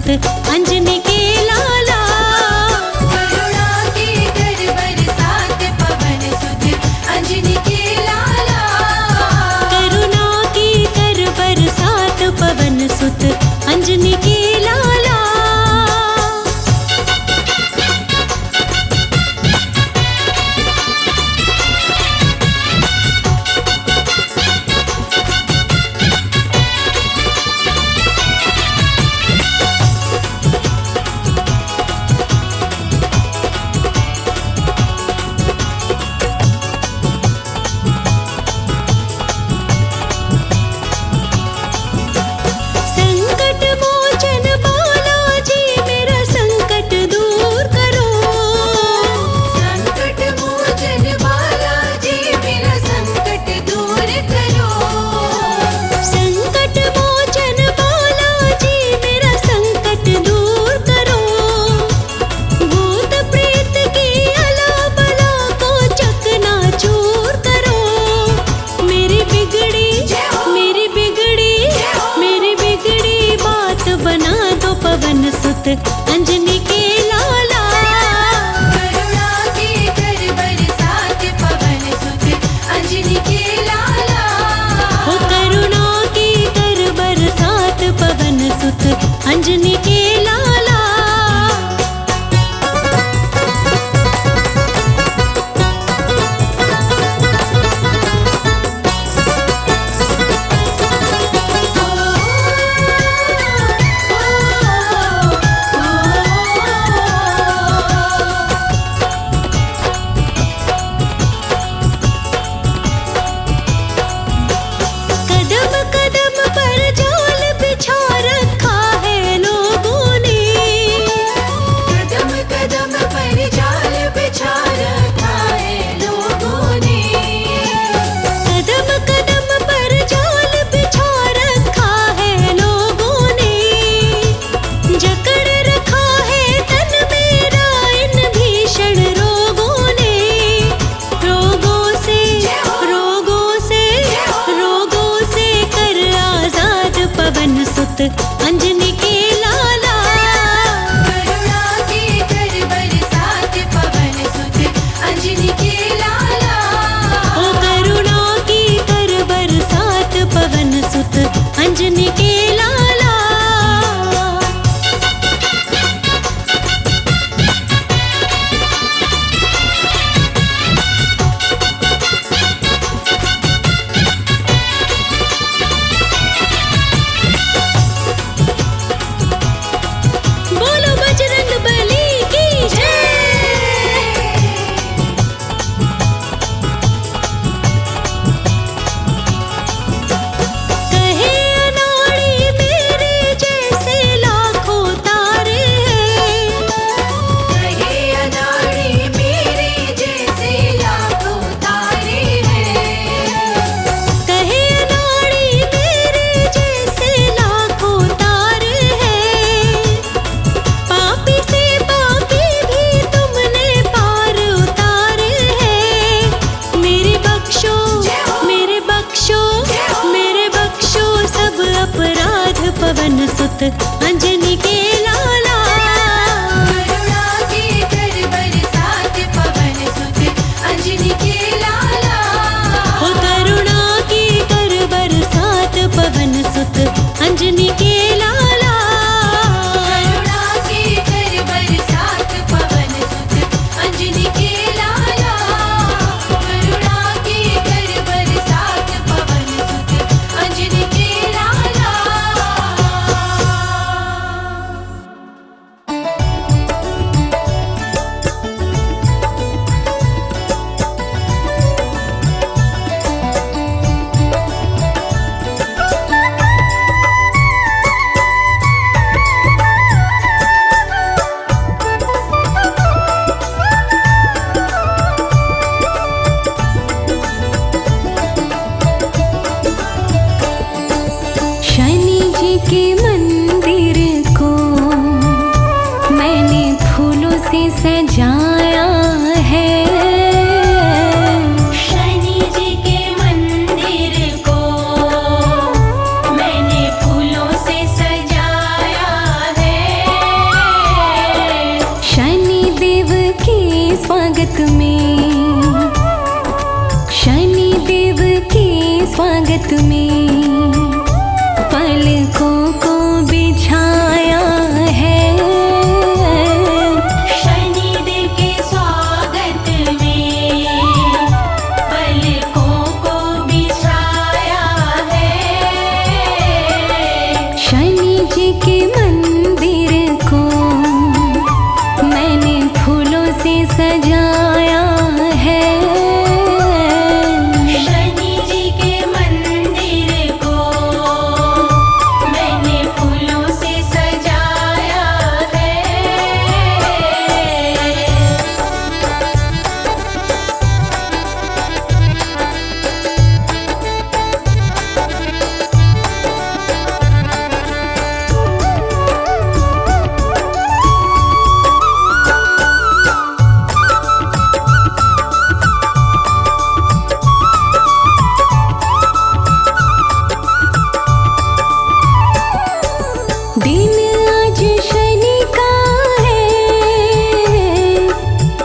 सुत अंजनी के लाला। करुणा के कर बरसात पवन सुत अंजनी के लाला। करुणा की कर बरसात पवन सुत अंजनी के लाला। संकट मोचन बालाजी मेरा संकट दूर करो। संकट मोचन बालाजी मेरा संकट दूर करो। संकट मोचन बालाजी मेरा संकट दूर करो। भूत प्रेत की अला बला को चकनाचूर करो। मेरी बिगड़ी बात बना दो पवन सुत अंजनी के लाला। करुणा के कर बरसात पवन सुत अंजनी के लाला। हो करुणा की कर बरसात पवन सुत अंजनी के लाला। कदम कदम पर जाल बिछा रखा है लोगों ने। कदम कदम पर जाल बिछा रखा है लोगों ने। कदम कदम पर जाल बिछा रखा है लोगों ने। जकड़ रखा है तन मेरा इन भीषण रोगों ने। रोगों से कर आजाद पवन सुत अंजनी के लाला। करुणा के कर बरसात पवन सुत अंजनी के लाला। ओ करुणा की कर बरसात पवन सुत अंजनी के लाला। बोलो बजरंग बली की जय। कहे अनाड़ी मेरे जैसे लाखों तारे हैं। कहे अनाड़ी मेरे जैसे लाखों तारे हैं। कहे अनाड़ी मेरे जैसे लाखों तारे हैं। पापी से पापी भी तुमने पार उतारे हैं। मेरे बख्शो सब अपराध पवन सुत अंजनी के लाला। करुणा के कर बरसात पवन सुत अंजनी के लाला। हो करुणा की कर बरसात पवन सुत अंजनी के लाला। करुणा के कर बरसात पवन सुत अंजनी के लाला। करुणा के कर बरसात पवन सुत अंजनी के लाला। स्वागत में पलकों को बिछाया है। शनिदेव के स्वागत में पलकों को बिछाया है। शनि जी के मंदिर को मैंने फूलों से सजाया है। शनि जी के मंदिर को मैंने फूलों से सजाया है। दिन आज शनि का है,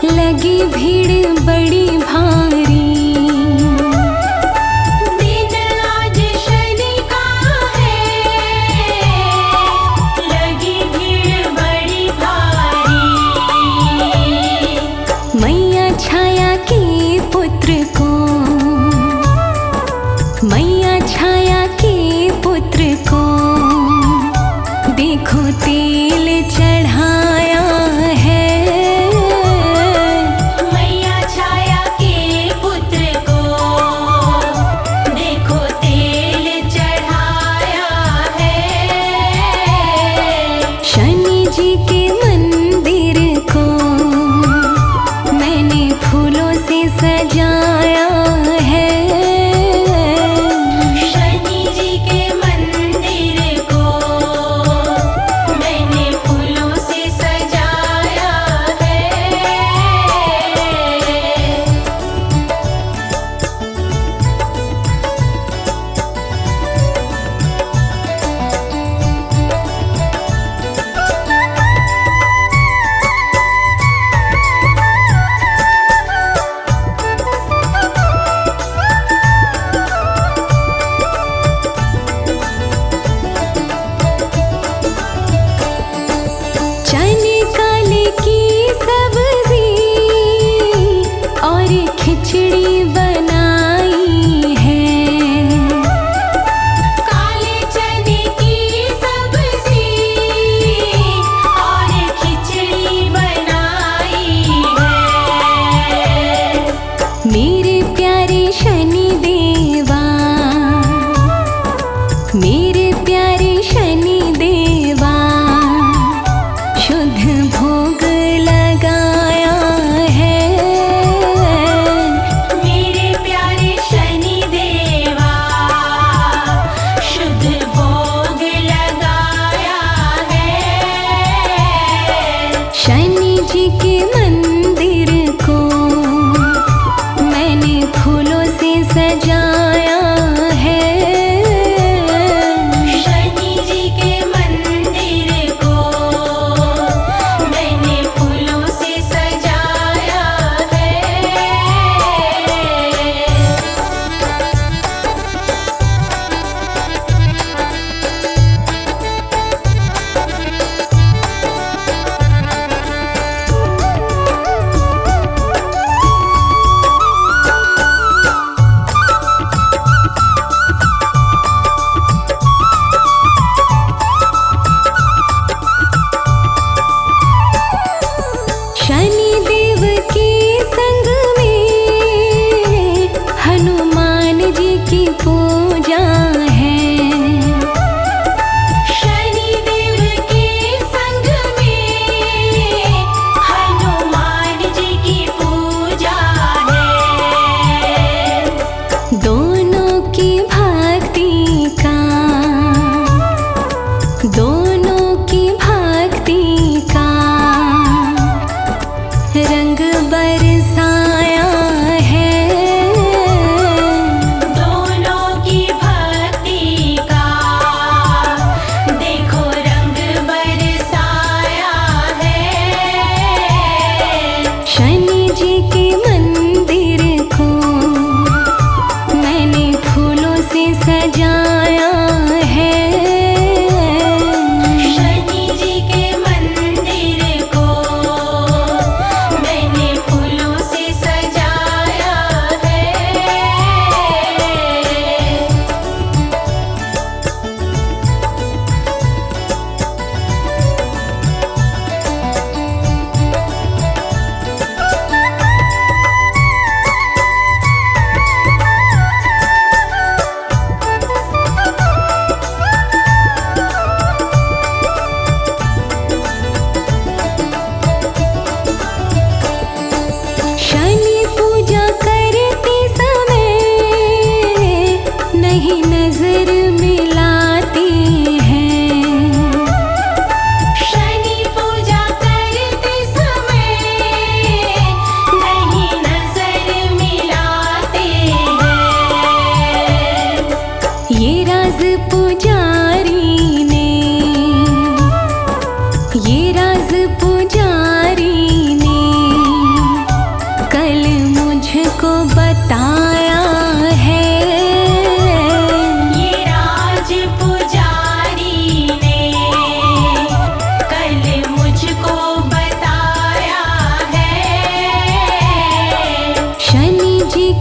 लगी भीड़ बड़ी भारी। दिन आज शनि का है, लगी भीड़ बड़ी भारी। मैया छाया के पुत्र को, मैया छाया के पुत्र को देखो तेल चढ़ाया है। मैया छाया के पुत्र को देखो तेल चढ़ाया है। शनि जी के मंदिर को मैंने फूलों से सजाया है। शनि जी के मंदिर को मैंने फूलों से सजाया है।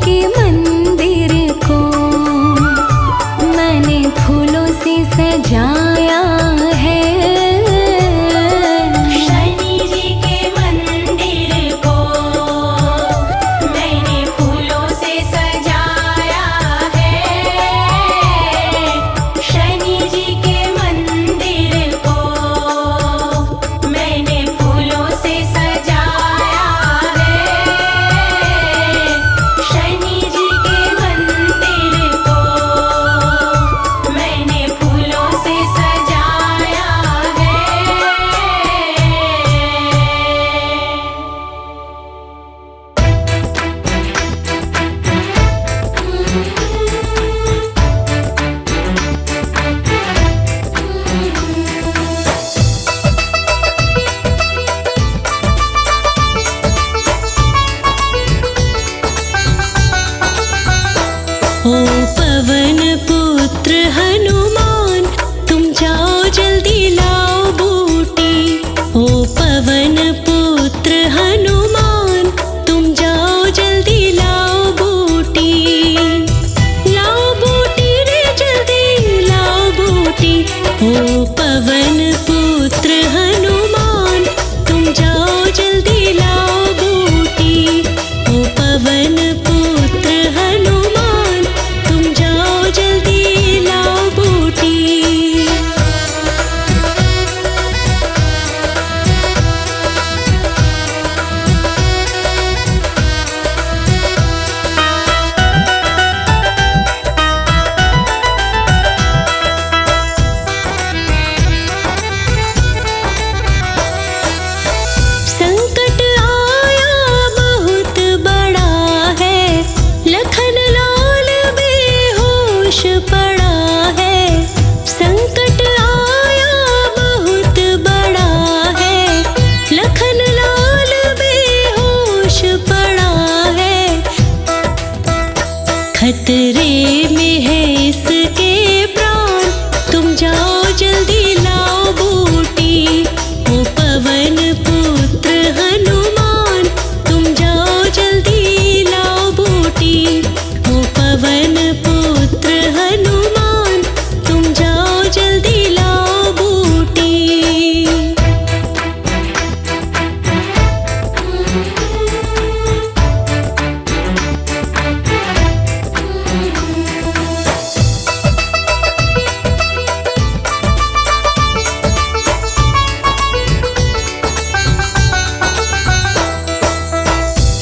के मंदिर को मैंने फूलों से सजाया है। शनि जी के मंदिर को मैंने फूलों से सजाया है। शनि जी के मंदिर को मैंने फूलों से सजाया है। शनि जी के मंदिर को मैंने फूलों से सजाया है। ओ पवन पुत्र हनुमान तुम जाओ जल्दी लाओ बूटी। ओ पवन पुत्र हनुमान तुम जाओ जल्दी लाओ बूटी। लाओ बूटी रे जल्दी लाओ बूटी। ओ पवन पुत्र हनुमान तुम जाओ जल्दी लाओ बूटी। ओ पवन पुत्र हनुमान तुम जाओ जल्दी लाओ बूटी। संकट आया बहुत बड़ा है, लखन लाल बेहोश पड़ा है। संकट आया बहुत बड़ा है, लखन लाल बेहोश पड़ा है। खतरे में है इसके प्राण तुम जाओ जल्दी लाओ बूटी। ओ पवन पुत्र हनुमान तुम जाओ जल्दी लाओ बूटी। ओ पवन पुत्र हनुमान तुम जाओ जल्दी लाओ बूटी।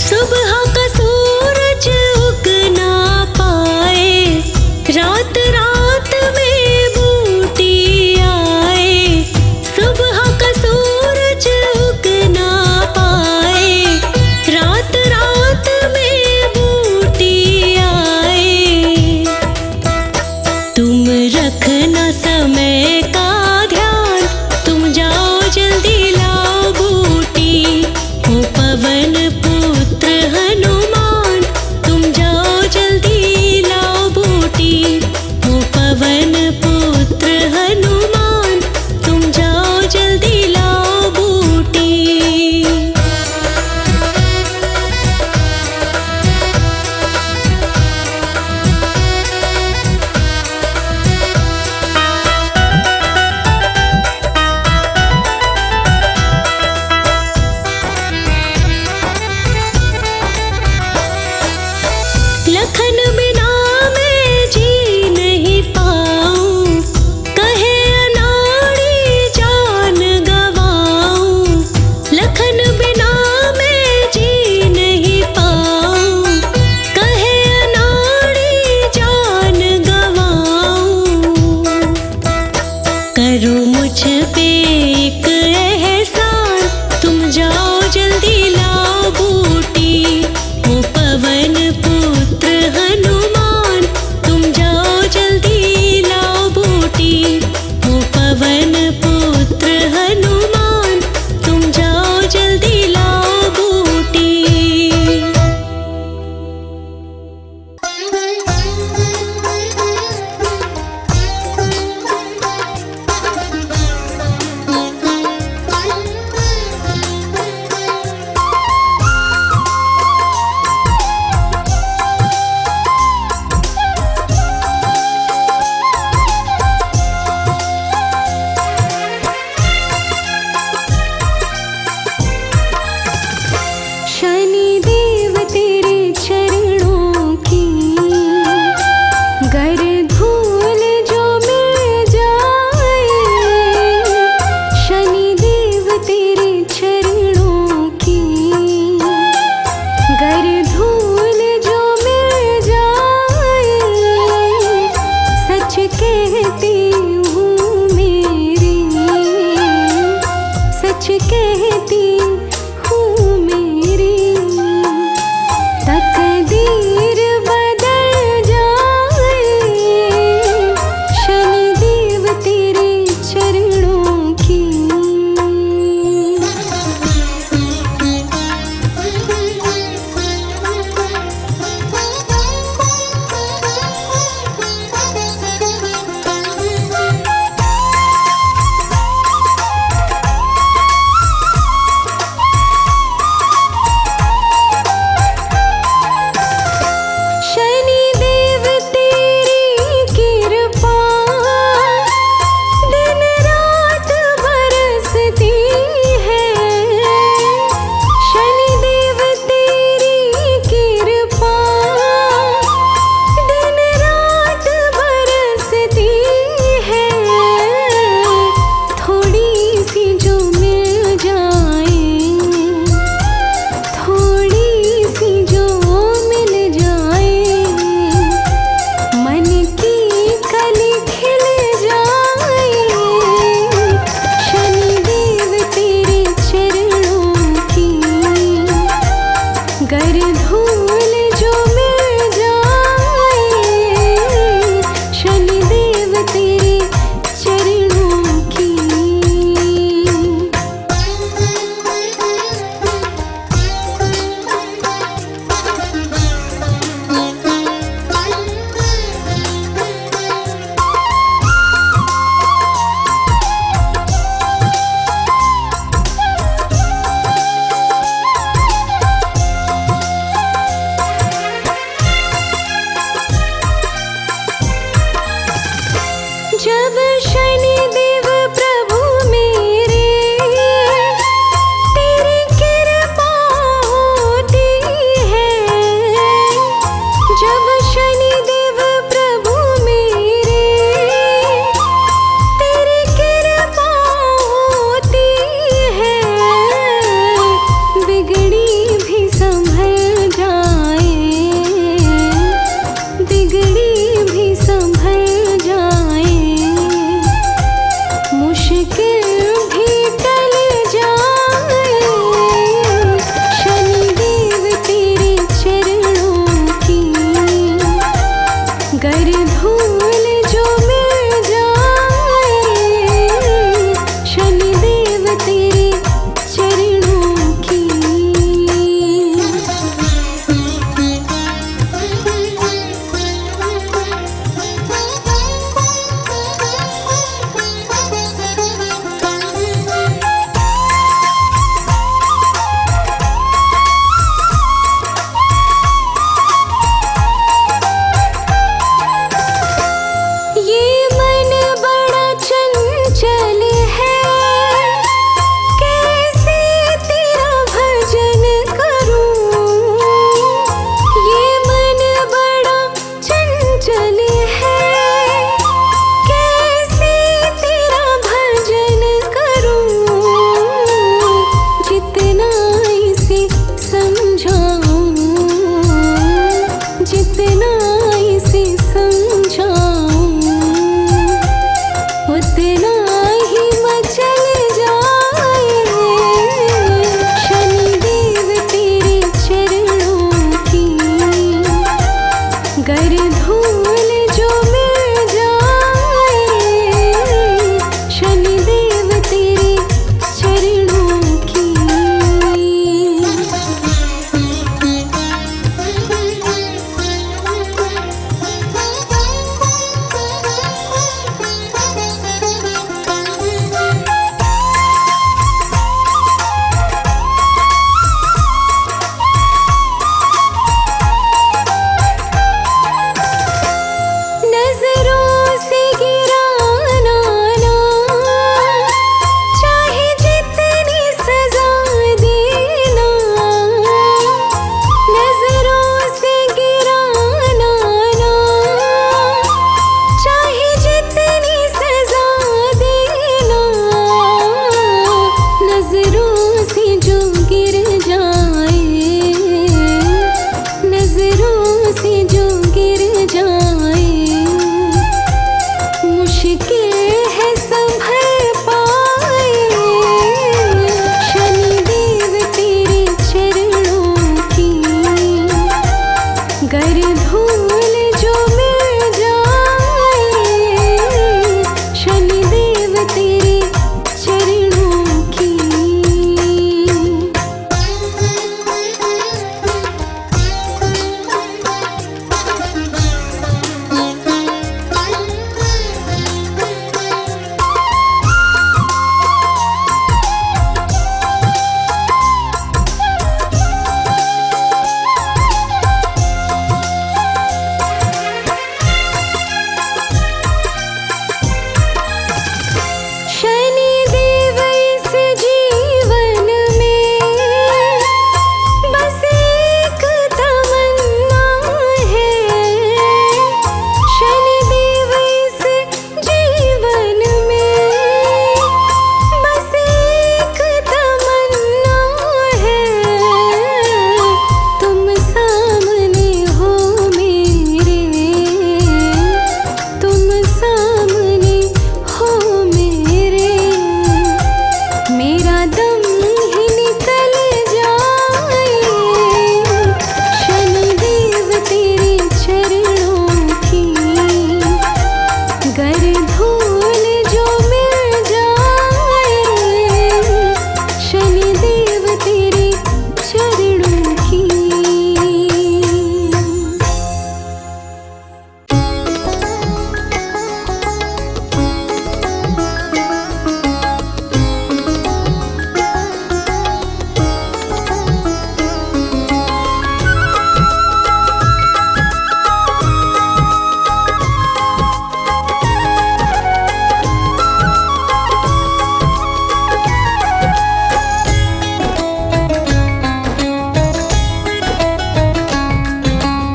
सुबह का सूरज उग ना पाए, रात रात में बूटी आए। सुबह का सूरज उग ना पाए, रात रात में बूटी आए। तुम रखना समय का ध्यान तुम जाओ जल्दी लाओ बूटी। ओ पवन पुत्र हनुमान तुम जाओ जल्दी लाओ बूटी। ओ पवन पुत्र हनुमान तुम जाओ जल्दी लाओ बूटी। लखन बिना मैं जी नहीं पाऊं, कहे अनाड़ी जान गवाऊं। लखन बिना मैं जी नहीं पाऊं, कहे अनाड़ी जान गवाऊं। करो मुझ पे एक एहसान तुम जाओ जल्दी लाओ बूटी। ओ पवन पुत्र हनुमान गर धूल जो मिल जाए शनिदेव तेरे चरणों की। शनिदेव इस जीवन में बस एक तमन्ना है। शनिदेव इस जीवन में बस एक तमन्ना है। तुम सामने हो मेरे, तुम सामने हो मेरे। मेरा दम ही निकल जाए शनिदेव तेरे चरणों की। गर धूल जो मिल जाए शनिदेव तेरे चरणों की।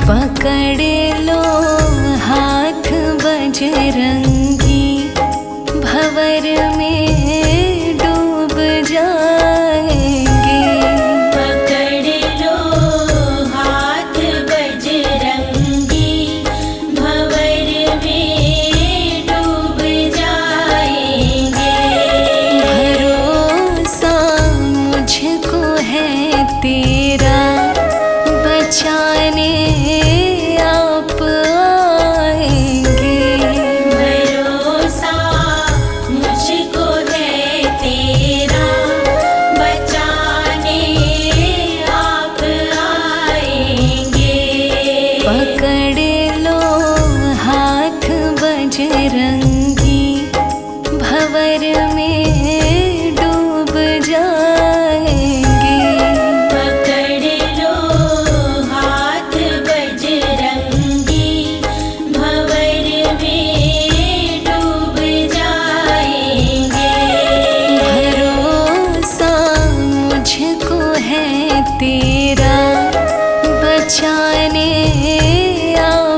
पकड़ लो हाथ बजरंगी, भंवर में डूब जाएंगे। पकड़ लो हाथ बजरंगी, भंवर में डूब जाएंगे। भरोसा मुझको है तेरा, बचाने आप आएंगे। भरोसा मुझको है तेरा, बचाने आप आएंगे। पकड़ लो हाथ बजरंगी, भंवर में डूब जाएंगे। पकड़ लो हाथ बजरंगी, भंवर में डूब जाएंगे। भरोसा मुझको है तेरा, बचाने आप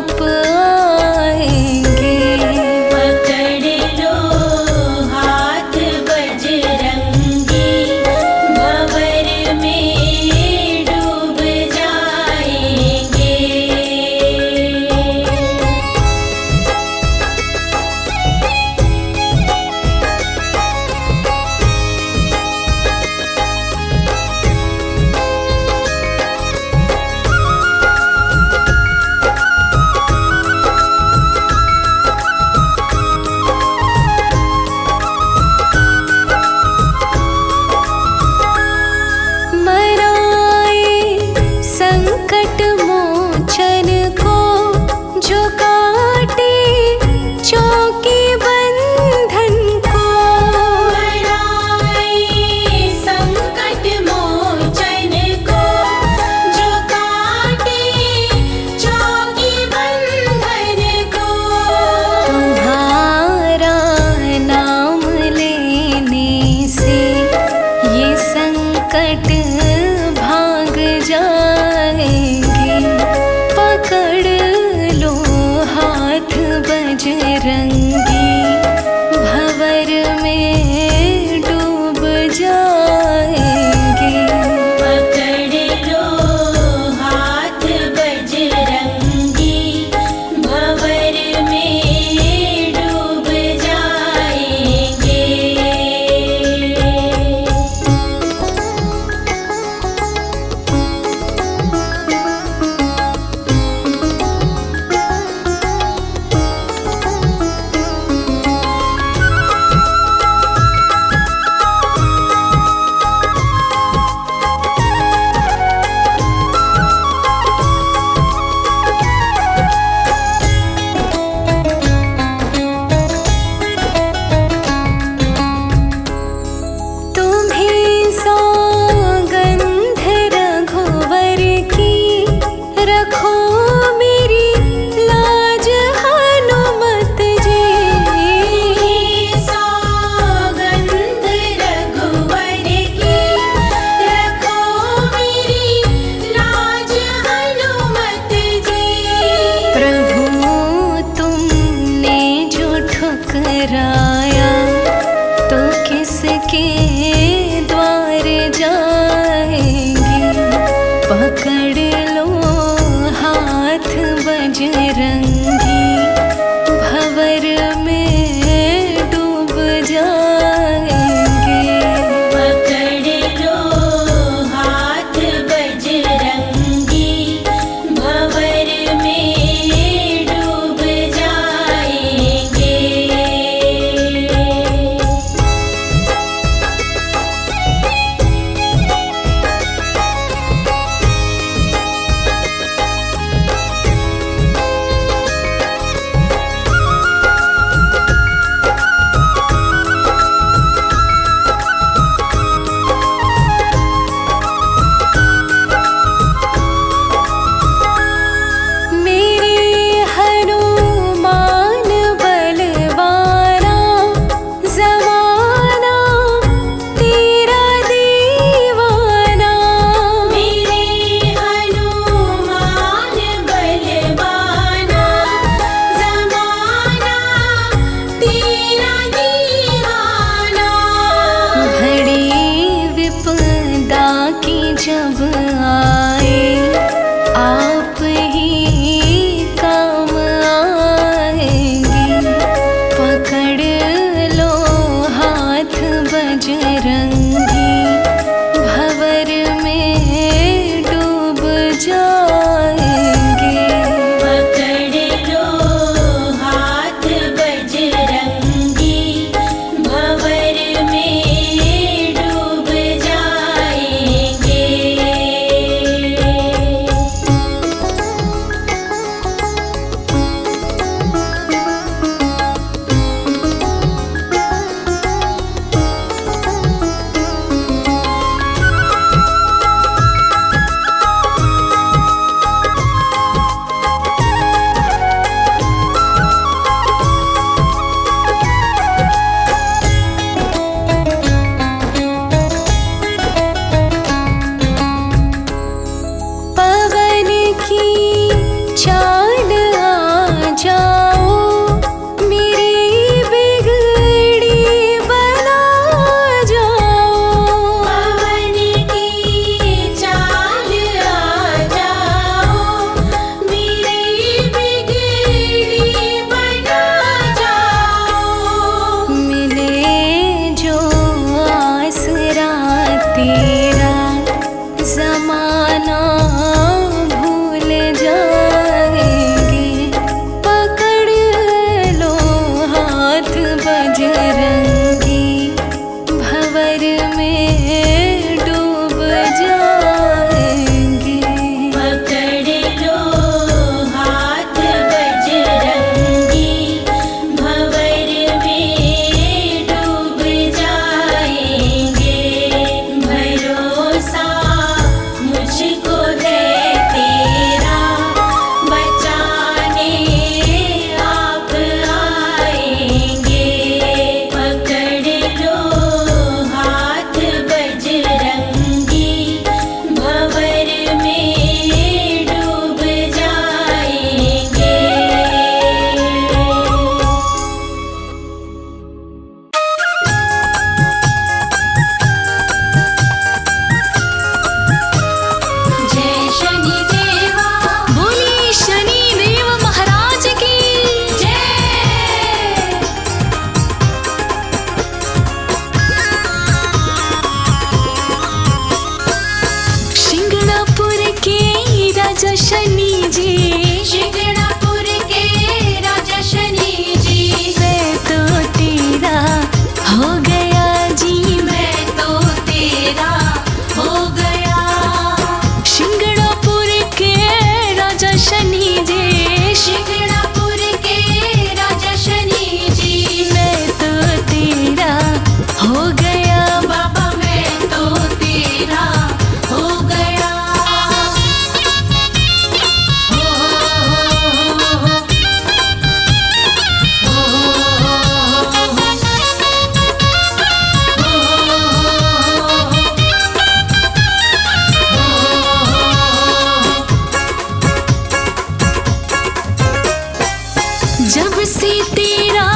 जब से तेरा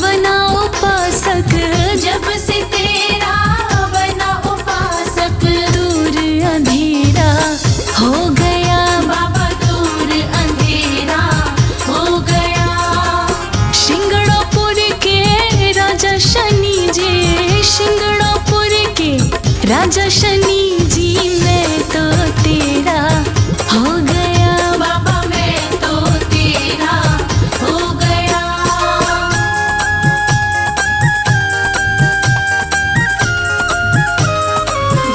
बना उपासक, जब से तेरा बना उपासक, दूर अंधेरा हो गया, बाबा दूर अंधेरा हो गया। शिंगड़ापुर के राजा शनि जी, शिंगड़ापुर के राजा शनि जी, मैं तो तेरा हो गया, बाबा मैं तो तेरा हो गया।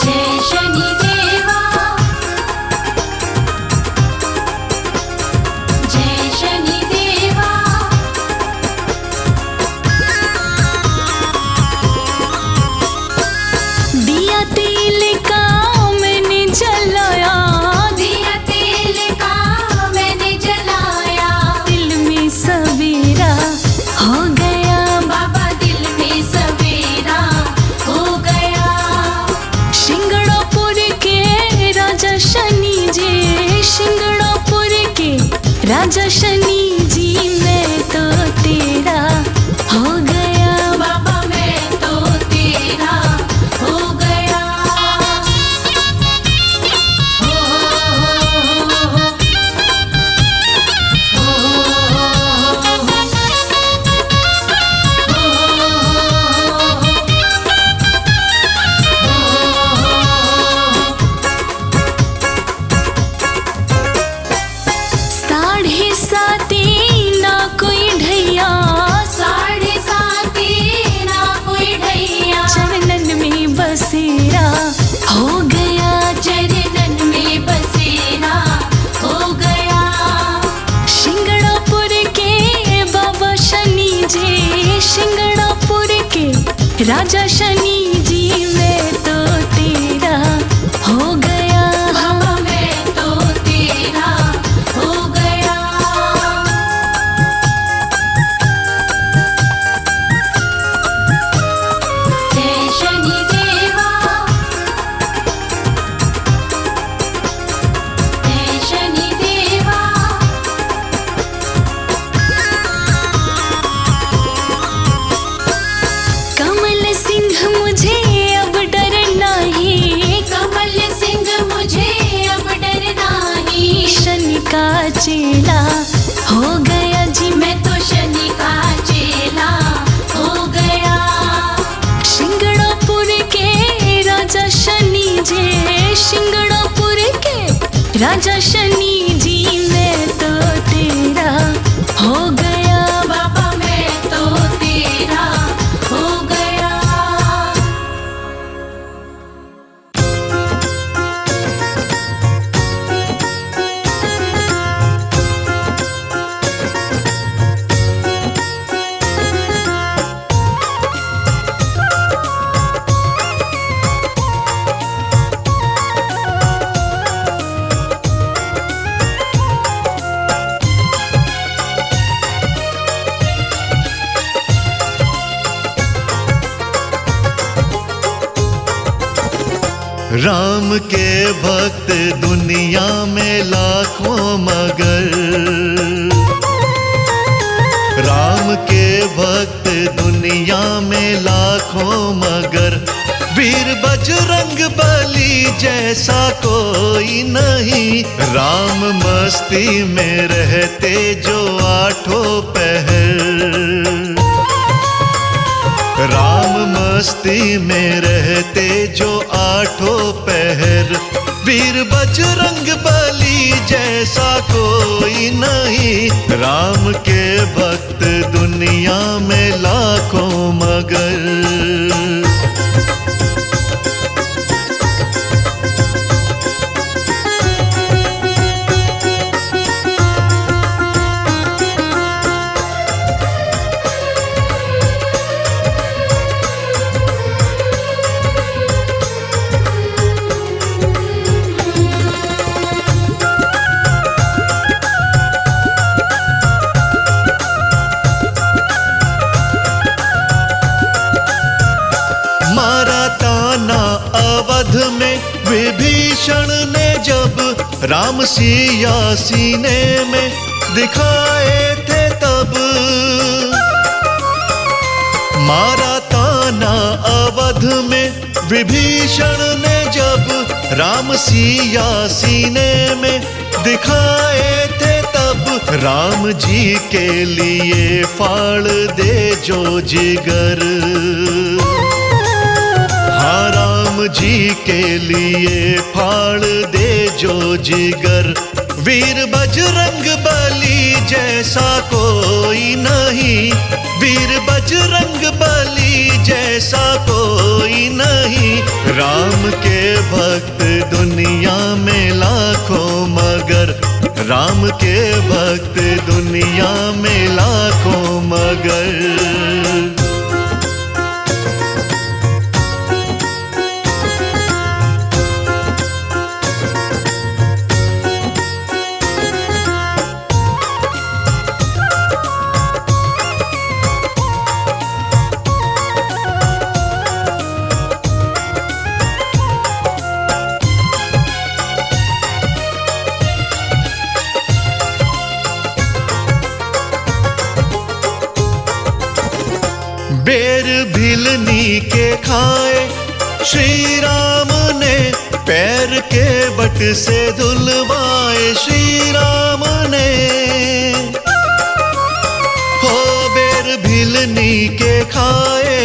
जय शनि देवा, जय शनि देवा। दिया तेल का मैंने जलाया, दिया तेल का मैंने जलाया, दिल में सवेरा हो गया, बाबा दिल में सवेरा हो गया। शिंगड़ापुर के राजा शनि जी, शिंगड़ापुर के राजा शनि जी, मैं तो तेरा हो गया, बाबा मैं तो तेरा हो गया। हो साढ़े साती ना कोई ढैया, साढ़े साथी ना कोई ढैया, चरणन में बसेरा हो गया, चरणन में बसेरा हो गया। शिंगड़ापुर के बाबा शनि जी, शिंगड़ापुर के राजा शनि जी, मैं तो तेरा हो गया, बाबा मैं तो तेरा हो गया। जय शनि देवा, जय शनि देवा। कमल सिंह मुझे अब डर नहीं, कमल सिंह मुझे अब डर नहीं, शनि का चेला हो गया जी, मैं तो शनि का चेला हो गया। शिंगड़ापुर के राजा शनि जी, शिंगड़ापुर के राजा शनि जी, मैं तो तेरा हो गया, बाबा मैं तो तेरा हो गया। राम के भक्त दुनिया में लाखों मगर, राम के भक्त दुनिया में लाखों मगर, वीर बजरंग बली जैसा कोई नहीं। राम मस्ती में रहते जो आठों पहर, राम मस्ती में रहते जो आठों पहर, वीर बजरंग बली जैसा कोई नहीं। राम के भक्त दुनिया में लाखों मगर। अवध में विभीषण ने जब राम सिया सीने में दिखाए थे, तब मारा ताना अवध में विभीषण ने जब राम सिया सीने में दिखाए थे तब राम जी के लिए फाड़ दे जो जिगर। हाँ राम जी के लिए फाड़ दे जो जिगर। वीर बजरंग बली जैसा कोई नहीं, वीर बजरंग बली जैसा कोई नहीं। राम के भक्त दुनिया में लाखों मगर, राम के भक्त दुनिया में लाखों मगर। बेर भिलनी के खाए श्री राम ने, पैर के बट से धुलवाए श्री राम ने। हो बेर भिलनी के खाए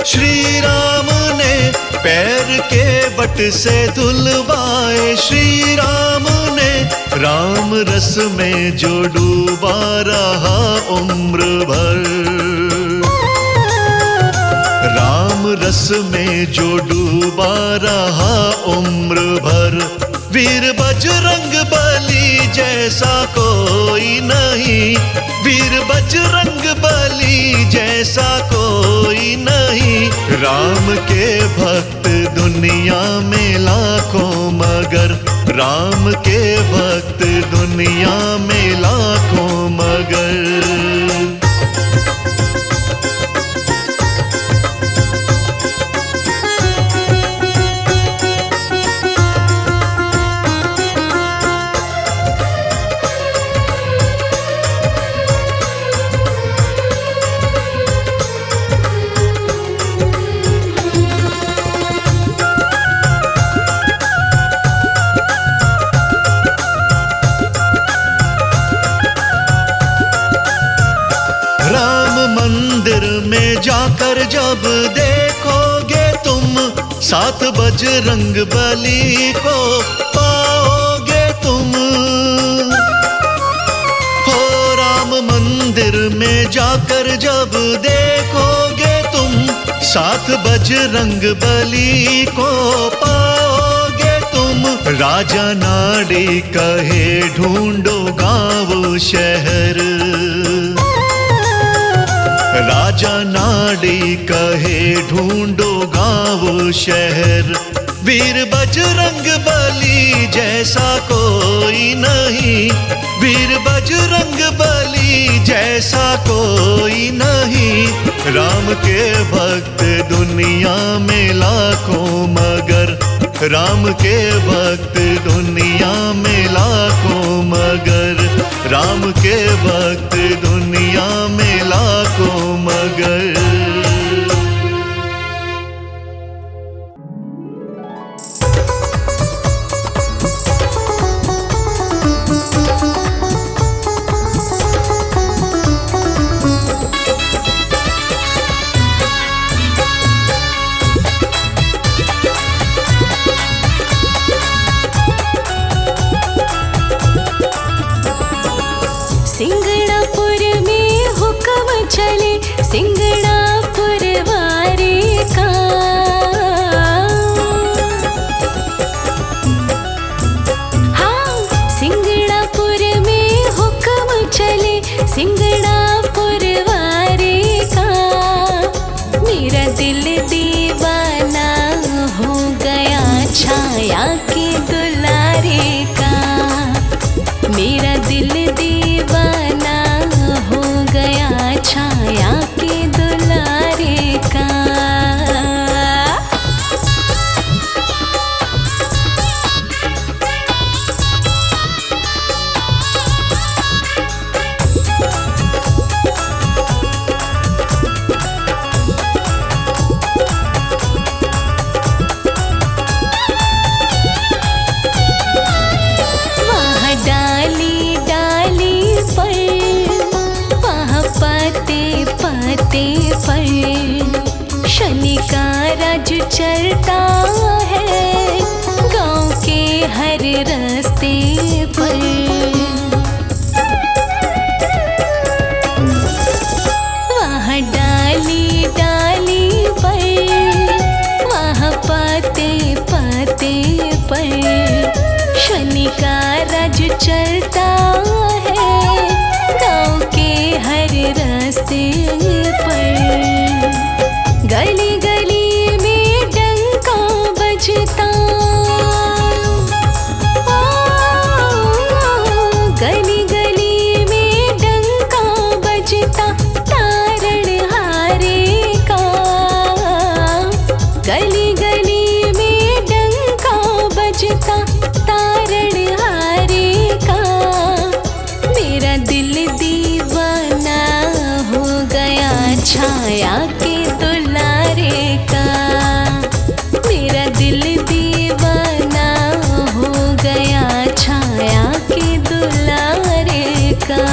श्री राम ने, पैर के बट से धुलवाए श्री राम ने। राम रस में जो डूबा रहा उम्र भर, राम रस में जो डूबा रहा उम्र भर। वीर बजरंग बली जैसा कोई नहीं, वीर बजरंग बली जैसा कोई नहीं। राम के भक्त दुनिया में लाखों मगर, राम के भक्त दुनिया में लाखों मगर। मंदिर में जाकर जब देखोगे तुम, साथ बजरंग बली को पाओगे तुम। हो राम मंदिर में जाकर जब देखोगे तुम, साथ बजरंग बली को पाओगे तुम। राजा नाड़ी कहे ढूंढो गाँव शहर, राजा नाड़ी कहे ढूंढो गाँव शहर। वीर बजरंग बली जैसा कोई नहीं, वीर बजरंग बली जैसा कोई नहीं। राम के भक्त दुनिया में लाखों मगर, राम के भक्त दुनिया में लाखों मगर। राम के भक्त दुनिया में लाखों मगर। सिंगड़ापुर में हुक्म चले, सिंगड़ापुर वारे का। हाँ सिंगड़ापुर में हुक्म चले, सिंगड़ापुर वारे का। मेरा दिल दीवाना हो गया छाया के दुलारे का। मेरा दिल दीवाना हो गया छाया के दुलारे का। पाते पर शनि का राज चलता है गांव के हर रास्ते पर। वहाँ डाली डाली पर, वहाँ पाते पाते पर शनि का राज चलता है गांव के हर रास्ते पर। गली गली में डंका बजता, गली गली में डंका बजता तारण हारे का। गली गली में डंका बजता तारण हारे का। मेरा दिल दीवाना हो गया छाया के दुलारे का। मेरा दिल दीवाना हो गया छाया के दुलारे का।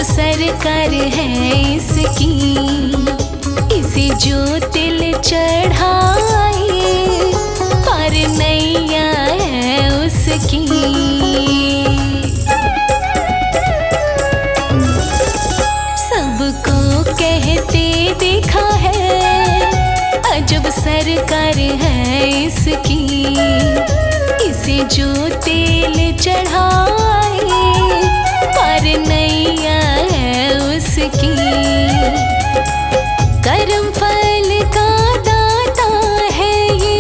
सरकार है इसकी, इसे जो तिल चढ़ाए पर नैया है उसकी। सबको कहते देखा है अजब सरकार है इसकी, इसे जो तिल चढ़ाए पर नैया है उसकी। करम फल का दाता है ये,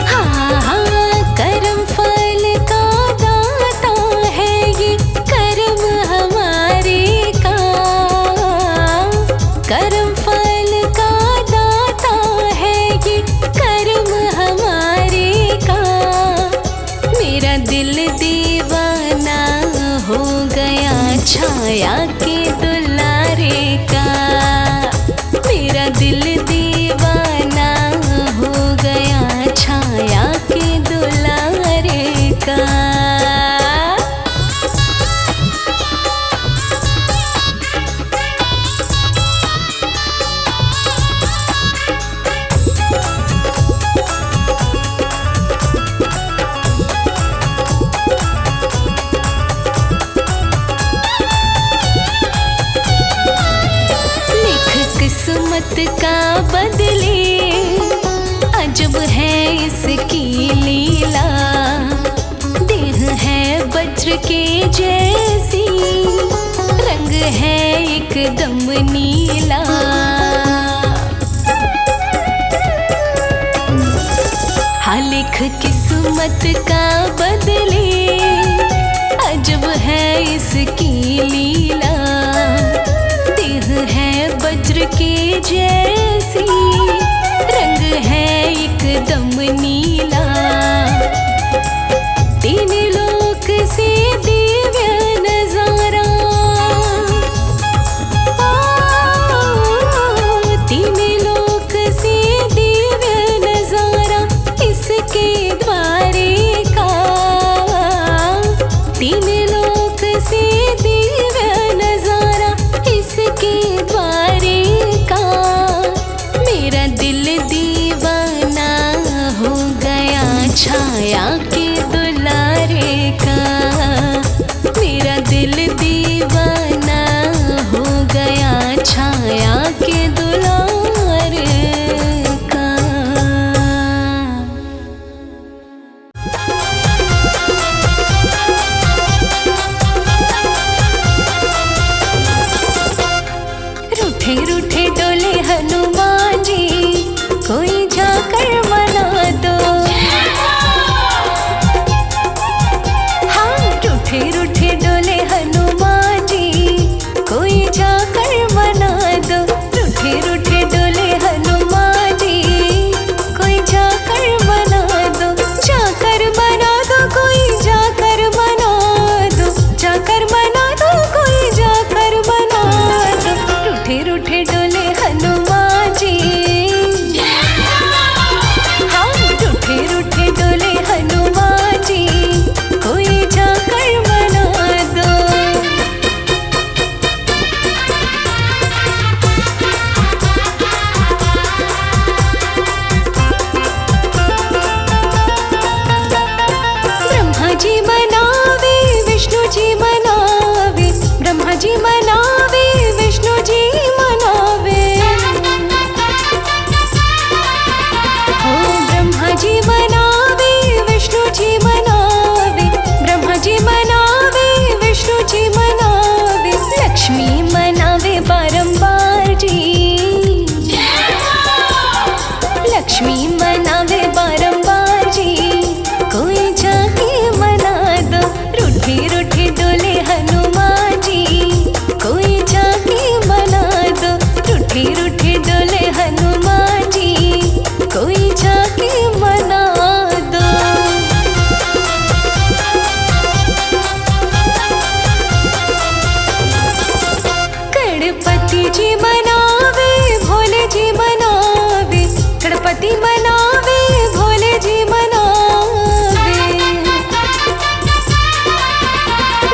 हाँ हाँ करम फल का दाता है ये। करम हमारे का, करम फल का दाता है ये। करम हमारे का। मेरा दिल दीवाना हो गया छाया के दुलारे का। मेरा दिल दीवाना हो गया छाया के दुलारे का। किस्मत का बदले अजब है इसकी लीला। देह है वज्र के जैसी, रंग है एकदम नीला। हाँ लिख किस्मत का बदले अजब है इसकी लीला। है वज्र के जैसी, रंग है एकदम नीला। तीन लोक से दिव्य नजारा, तीन लोक से दिव्य नजारा इसके द्वारे का। तीन लोक से दिव्य नजारा इसके द्वारे का। मेरा दिल दीवाना हो गया छाया के दुलारे का। मेरा दिल दीवाना हो गया छाया के दुलारे का। रूठे रूठे डोले हनुमान जी, कोई जाकर मना दो। हाँ रूठे रूठे डोले हनुमान जी, कोई जाकर मना दो। रूठे रूठे डोले हनुमान रूठे डोले हनुमान जी। हाँ रूठे रूठे डोले हनुमान जी, कोई जाकर मना दो। ब्रह्मा जी मनावे विष्णु जी मनावे, ब्रह्मा जी मनावे विष्णु जी मनावे। ओ ब्रह्मा जी मनावे विष्णु जी मनावे, ब्रह्मा जी मनावे विष्णु जी मनावे। लक्ष्मी मनावे बारंबार जी, लक्ष्मी मनावे बारंबार जी, कोई जाके मना दो। रूठे रूठे डोले हनुमान जी, कोई जाके मना दो। रूठे रूठे डोले हनुमान जी, कोई जाके मना दो। गणपति जी मनावे भोले जी मनावे, गणपति मनावे भोले जी मनावे।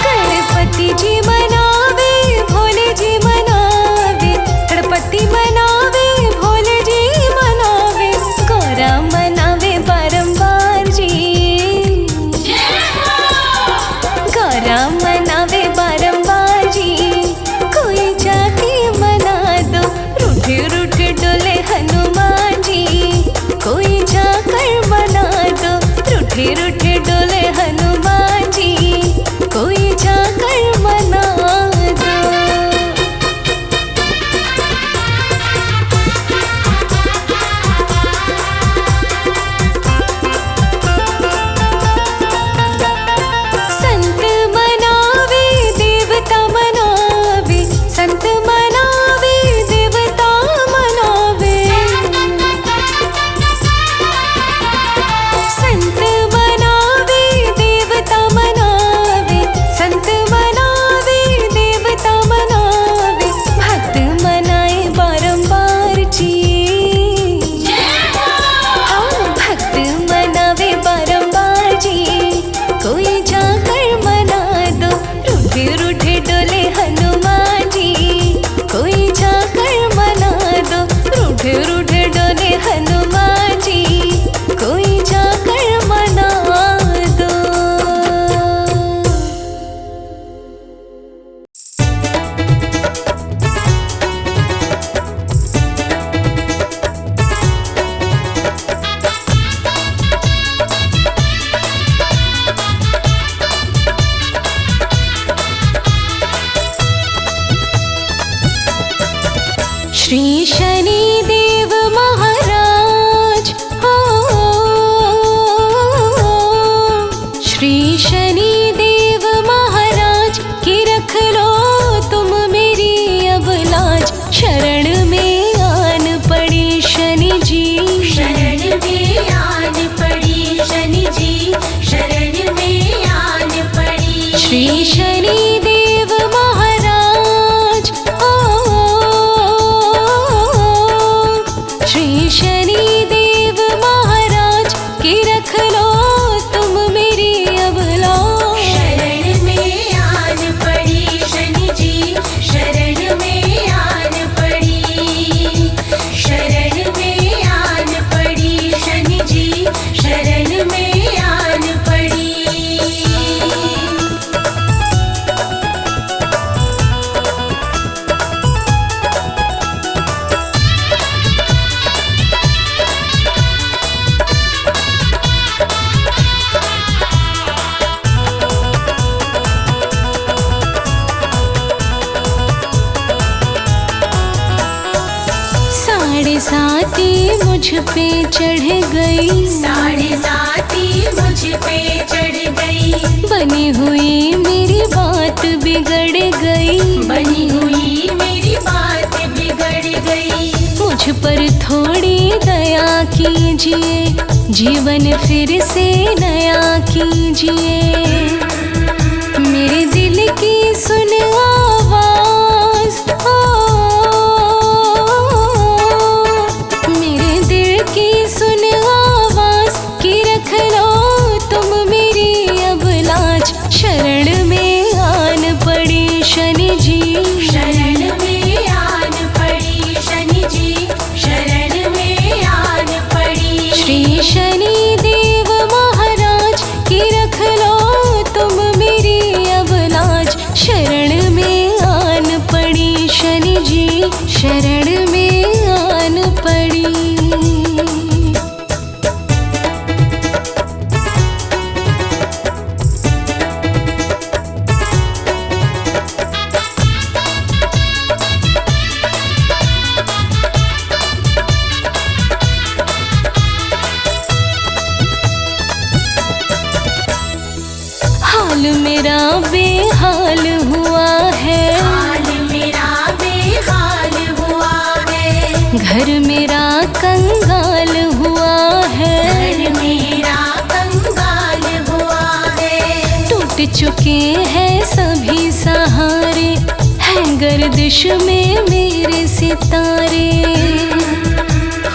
गणपति जी मनावे भोले जी मनावे, गणपति मनावे भोले जी मनावे। गौरा मनावे बारंबार जी, गौरा मनावे बारंबार जी, कोई जाके मना दो। रूठे रूठे डोले हनुमान जी, कोई जाकर मना दो। रूठे रूठे डोले हनुमान जी, कोई जाकर मना दो। संत मनावे देवता मनावे, संत मनावे देवता मनावे। संत मनावे देवता मनावे, संत मनावे देवता मनावे। भक्त मनाए बारंबार जी, हाँ भक्त मनावे बारंबार जी, कोई जाकर मना दो। रूठे रूठे डोले हनुमान जी, कोई जाकर मना दो। रूठे रूठे डोले हनुमान जी, कोई जाकर मना दो। श्री शनि देव महाराज हो, श्री शनि देव महाराज की रख लो तुम मेरी अब लाज। शरण में आन पड़ी शनि जी, शरण में आन पड़ी शनि जी, शरण में आन पड़ी। श्री शनि देव महाराज हो, श्री शनि देव महाराज की रख लो तुम मेरी अब लाज। शरण में आन पड़ी शनि जी, शरण में आन पड़ी। शरण में आन पड़ी शनि जी, शरण में आन पड़ी। साढ़े साती मुझ पे चढ़ गई, साढ़े साती मुझ पे चढ़ गई। बनी हुई मेरी बात बिगड़ गई, बनी हुई मेरी बात बिगड़ गई। मुझ पर थोड़ी दया कीजिए, जीवन फिर से नया कीजिए। मेरे दिल की सुन आवाज, ओ शरण में आन पड़ी। हाल मेरा बेहाल हुआ है, हाल मेरा बेहाल हुआ है, घर मेरा कंगाल हुआ है, घर मेरा कंगाल हुआ है। टूट चुके हैं सभी सहारे, हैं गर्दिश में मेरे सितारे।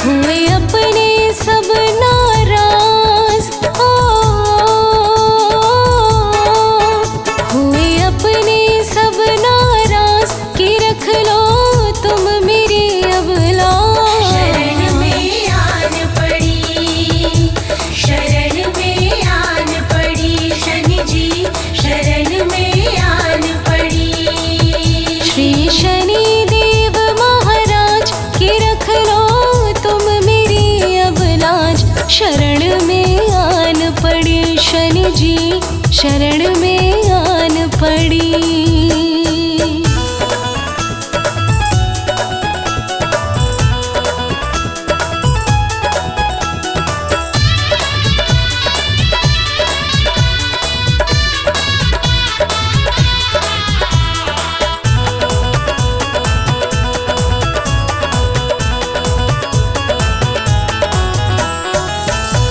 हुए अपने सब नाराज, ओ हुए अपने सब नाराज, कि रख लो तुम मेरी अब लाज। शरण में आन पड़ी, शरण में आन पड़ी, शनि जी शरण में आन पड़ी। श्री शनि देव महाराज, कि रख लो तुम मेरी अब लाज। शरण में आन पड़ी शनि जी, शरण में आन पड़ी।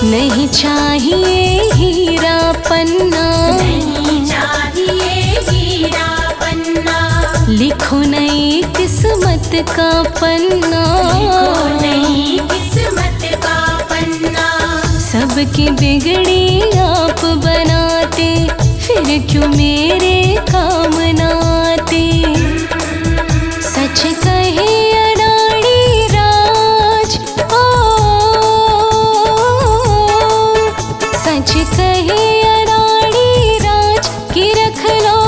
नहीं चाहिए हीरा पन्ना, नहीं चाहिए हीरा पन्ना, लिखो नई किस्मत का पन्ना। लिखो नई किस्मत का पन्ना। सबकी बिगड़ी आप बनाते, फिर क्यों मेरे काम न आते। सच कहे अनाड़ी राज, ओ सच कहे अनाड़ी राज, कि रख लो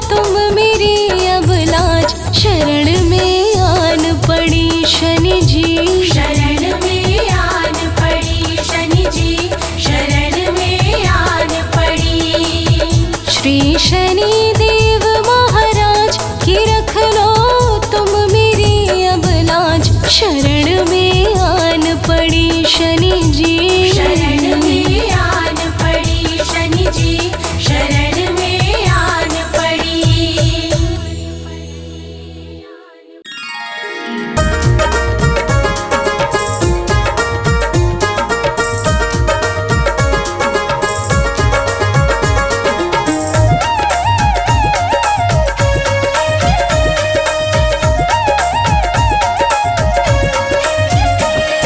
तुम मेरी अब लाज। शरण में आन पड़ी शनि जी, शरण में आन पड़ी शनि जी, शरण में आन पड़ी। श्री शनि देव महाराज, कि रख लो तुम मेरी अब लाज। शरण में आन पड़ी शनि जी, शरण में आन पड़ी शनि जी, शरण में आन पड़ी।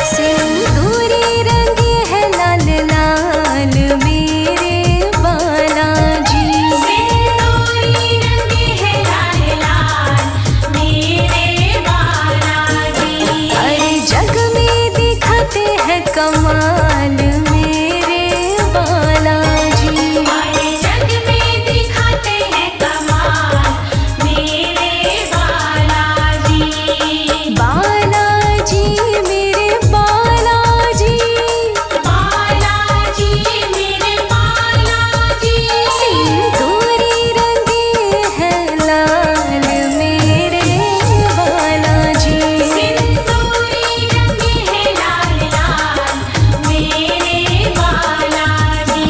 सिंदूरी रंगे है लाल लाल मेरे बालाजी। सिंदूरी रंगे है लाल लाल मेरे बालाजी। अरे जग में दिखाते हैं कमाल मेरे बालाजी। अरे जग में दिखाते हैं कमाल मेरे बालाजी। बालाजी मेरे बालाजी, बालाजी मेरे बालाजी। सिंदूरी रंगे है लाल मेरे बालाजी। सिंदूरी रंगे है लाल लाल मेरे बालाजी।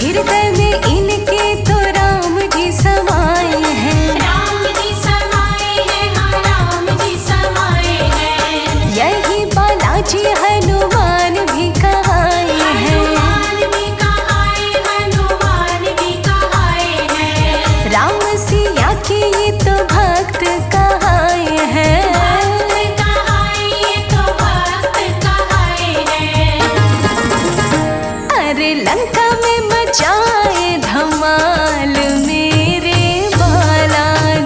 हृदय में इनके तो राम जी समाए हैं। राम जी समाए हैं, हाँ राम जी समाए हैं। यही बालाजी हनुमान भी कहाए हैं। हनुमान भी कहाए, हनुमान भी कहाए हैं। राम सिया के ये तो भक्त कहाए हैं। भक्त कहाए, ये तो भक्त कहाए हैं। अरे लंका में मचाए धमाल मेरे बालाजी।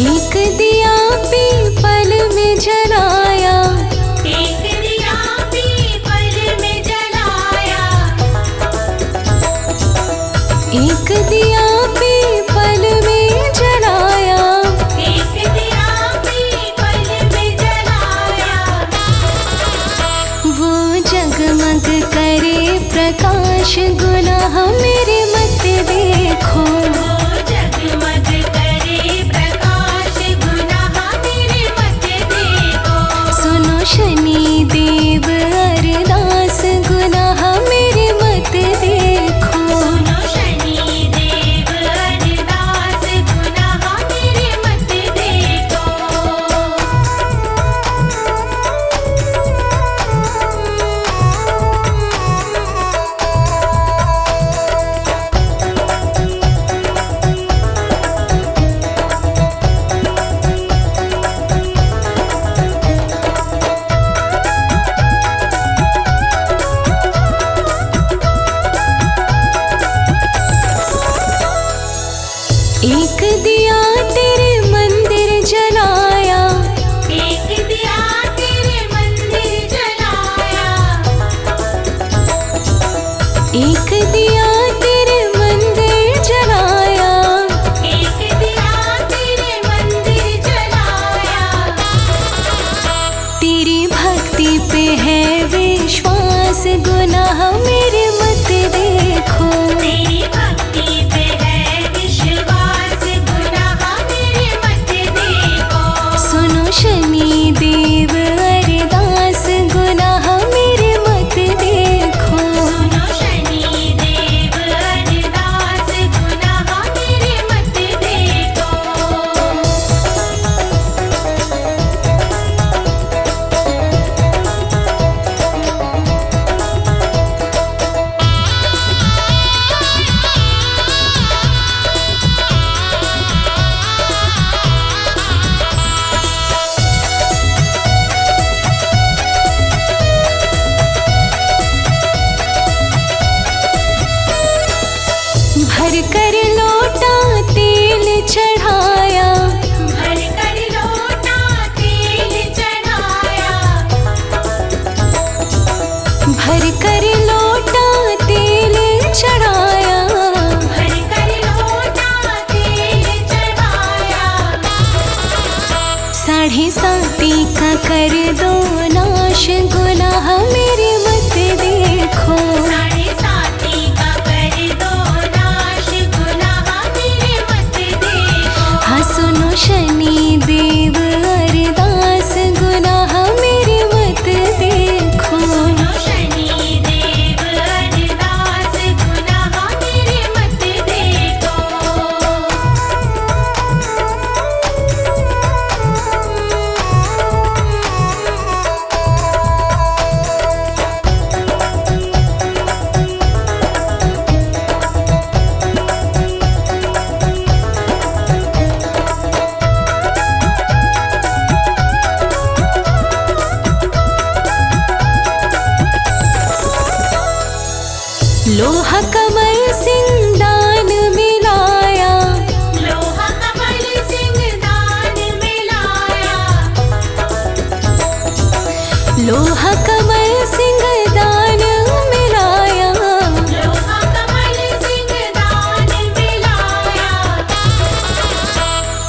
एक दिया पीपल में जलाया, एक दिया पीपल में जलाया, एक दिया पीपल में जलाया, एक दिया पीपल में जलाया। वो जगमग करे प्रकाश, गुनाह मेरे मत देखो। वो जगमग करे प्रकाश, गुनाह मेरे मत देखो। सुनो शनि देव अरदास, गुनाह मेरे मत देखो। सुनो शनि देव अरदास, गुनाह मेरे मत देखो। एक दिया तेरे मंदिर जलाया, एक दिया तेरे मंदिर जलाया, एक दिया तेरे मंदिर जलाया, एक दिया तेरे मंदिर जलाया। तेरी भक्ति पे है विश्वास, गुनाह मेरे मत देखो। तेरी भक्ति पे है विश्वास, गुनाह मेरे मत देखो। सुनो शनि देव अरदास, गुनाह मेरे मत देखो। सुनो शनि देव अरदास, गुनाह मेरे मत देखो। भर कर लोटा तेल चढ़ाया, भर कर लोटा तेल चढ़ाया, भर कर लोटा तेल चढ़ाया, भर कर लोटा तेल चढ़ाया। 7:30 का कर दो नाश, गुनाह मेरे मत देखो। 7:30 का कर दो नाश, गुनाह मेरे मत देखो। हाँ सुनो शनि देव अरदास, गुनाह मेरे मत देखो। सुनो शनि देव अरदास, गुनाह मेरे मत देखो। लोहा कमल सिंगान मिलाया, लोहा कमल सिंगान मिलाया, लोहा कमल सिंगान मिलाया, लोहा कमल सिंगान मिलाया।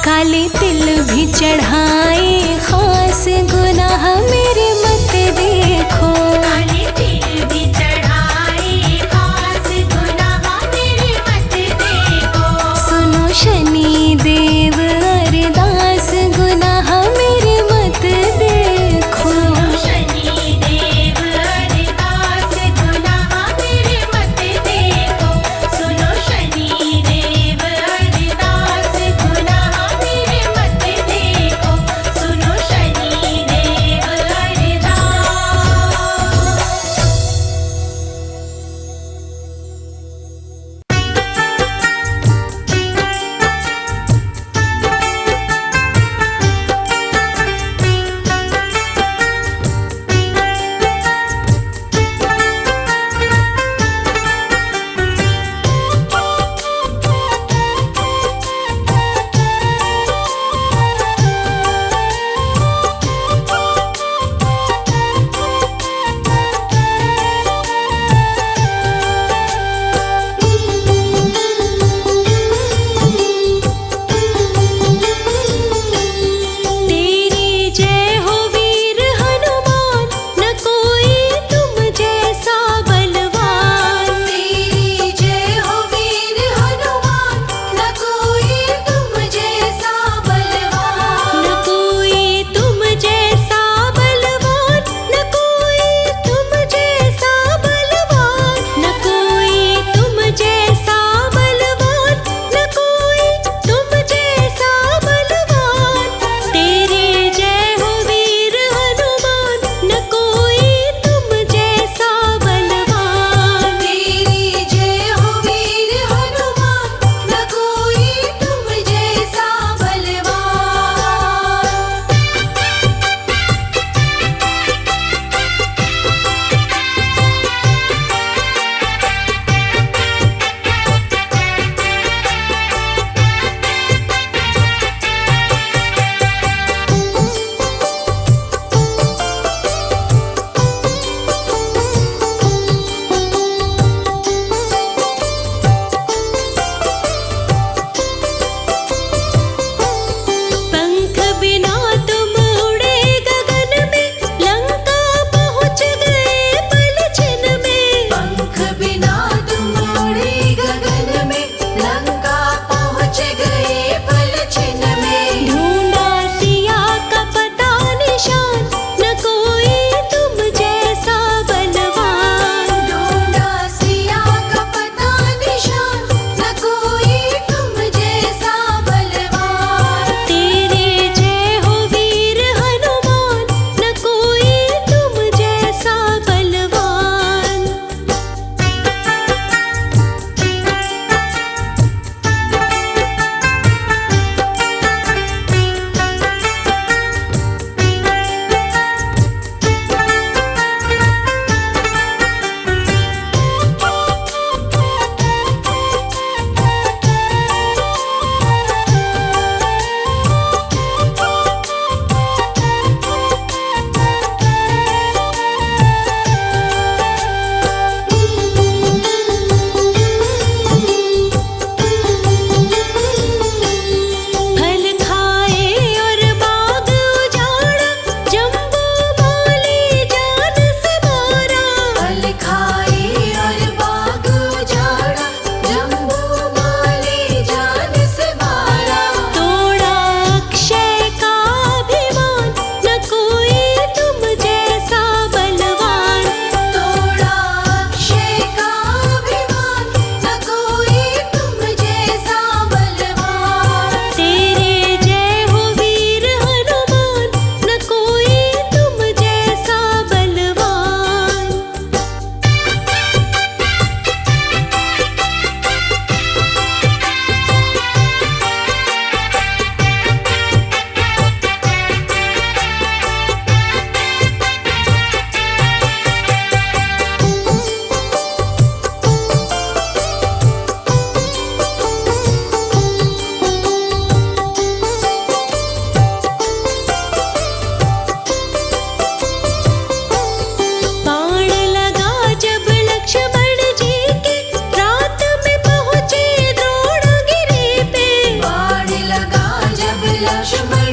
काले तिल भी चढ़ाए खास, गुनाह मेरे मत देखो। काले तिल भी चढ़ाए खास, गुनाह मेरे मत देखो। सुनो शनि देव अरदास, गुनाह मेरे मत देखो। सुनो शनि देव अरदास, गुनाह मेरे मत देखो। सुनो शनि देव अरदास, गुनाह मेरे मत देखो। सुनो शनि देव अरदास,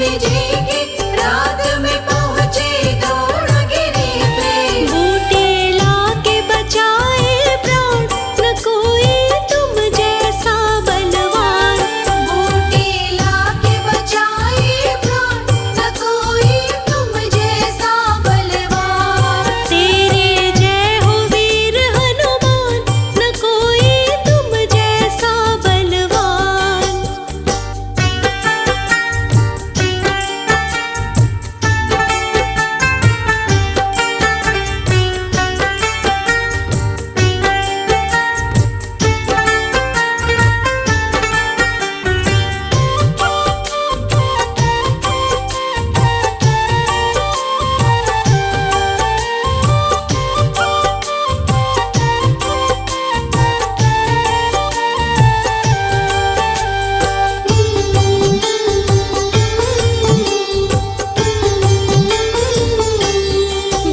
शनि जी की रात में पहुँचे द्रोणगिरी पे। बूटे लाके बचाए प्राण, न कोई तुम जैसा बलवान। बूटे लाके बचाए प्राण, न कोई तुम जैसा बलवान। तेरे जय हो वीर हनुमान, न कोई तुम जैसा बलवान।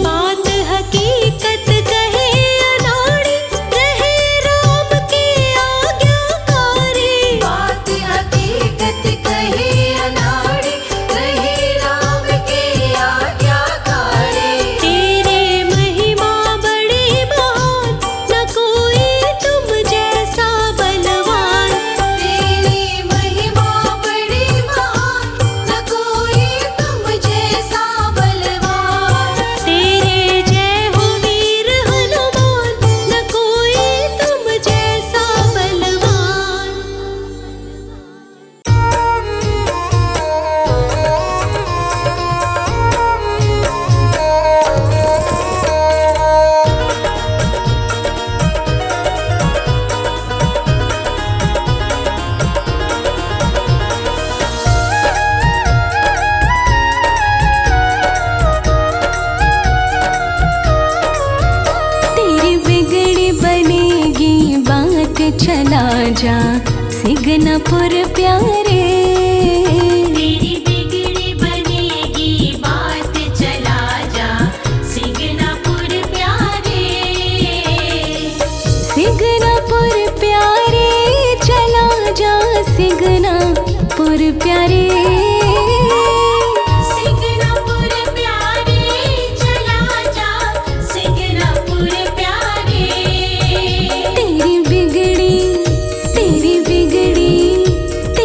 बात हकीकत कहे अनाड़ी, रहे राम के आज्ञाकारी। बात हकीकत कहे अनाड़ी, रहे राम के आज्ञाकारी। तेरे महिमा बड़ी महान, न कोई तुम जैसा बलवान। तेरी महिमा बड़ी महान, न कोई तुम जैसा बलवान। तेरे जय हो वीर हनुमान, न कोई तुम जैसा बलवान। तेरी बिगड़ी बनेगी बात, चला जा सिगनापुर प्यारे। तेरी बिगड़ी बनेगी बात, चला जा सिगनापुर प्यारे। सिगनापुर प्यारे, चला जा सिगनापुर प्यारे। सिगनापुर प्यारे, चला जा सिगनापुर प्यारे।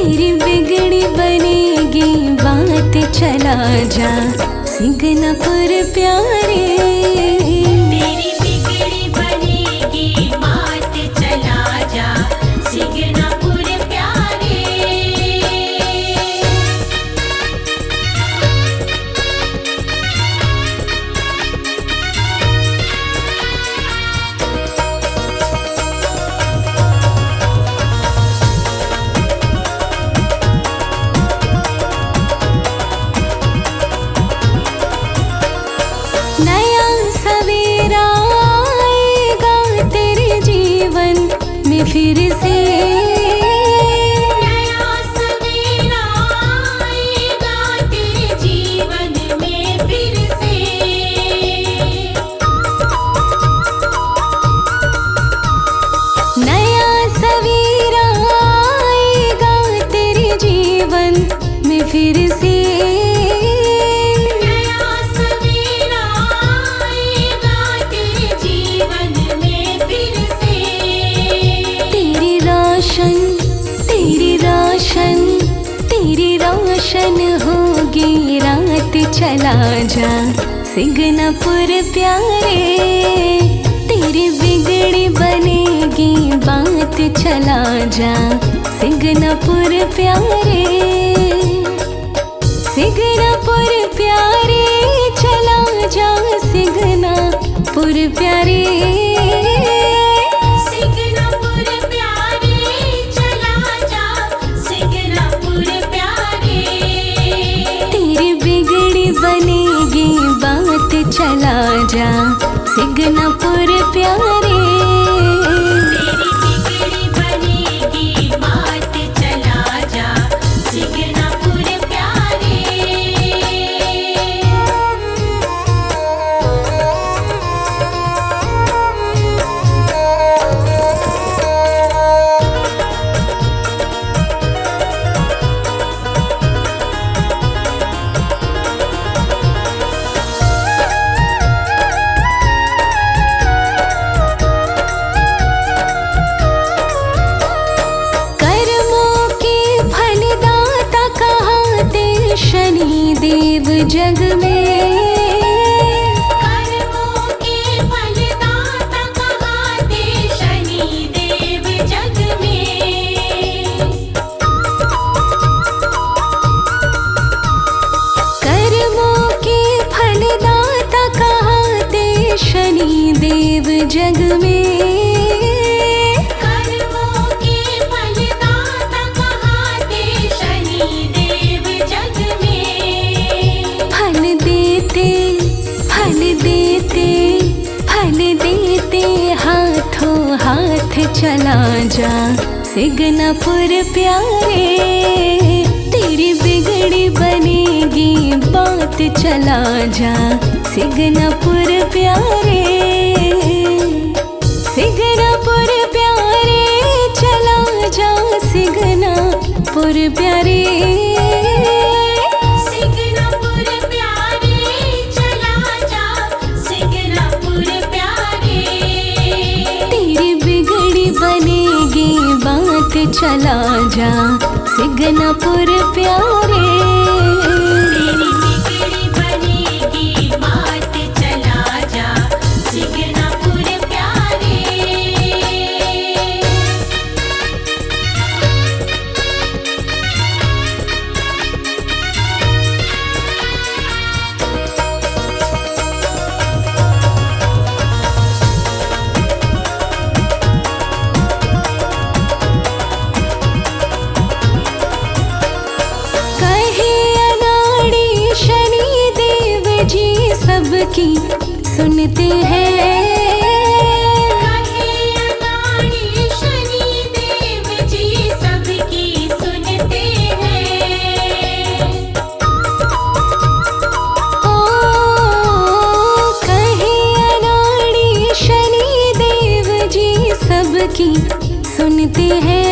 तेरी बिगड़ी बनेगी बात, चला जा सिगनापुर प्यारे। तेरी बिगड़ी बनेगी बात, चला जा सिगनापुर प्यारे। नया सवेरा आएगा तेरे जीवन में फिर से। नया सवेरा आएगा तेरे जीवन में फिर से। नया सवेरा आएगा तेरे जीवन में फिर से। नया सवेरा आएगा तेरे जीवन में फिर से। तेरी रोशन होगी रात, चला जा सिगनापुर प्यारे। तेरी बिगड़ी बनेगी बात, चला जा सिगनापुर प्यारे। सिगनापुर प्यारे, चला जा सिगनापुर प्यारे। सिगनापुर प्यारे, चला जा सिगनापुर प्यारे। तेरी बिगड़ी बनेगी बात, चला जा सिगनापुर प्यारे। तेरी बिगड़ी बनेगी बात, चला जा सिगनापुर प्यारे। शनि देव जग में। कर्मों के फलदाता कहाते शनि देव जग में। कर्मों के फलदाता कहाते शनि देव जग में। कर्मों के फलदाता कहाते शनि देव जग में। फल देते फल देते फल देते हाथों हाथ चला जा सिगनापुर प्यारे। तेरी बिगड़ी बनेगी बात चला जा सिगनापुर प्यारे। सिगनापुर प्यारे चला जा सिगनापुर प्यारे। सिगनापुर प्यारे चला जा सिगनापुर प्यारे। तेरी बिगड़ी बनेगी बात चला जा सिगनापुर प्यारे। तेरी बिगड़ी बनेगी बात चला जा सिगनापुर प्यारे। कहे अनाड़ी शनि देव जी सबकी सुनते हैं। कहे अनाड़ी शनि देव जी सबकी सुनते हैं। ओ कहे अनाड़ी शनि देव जी सबकी सुनते हैं।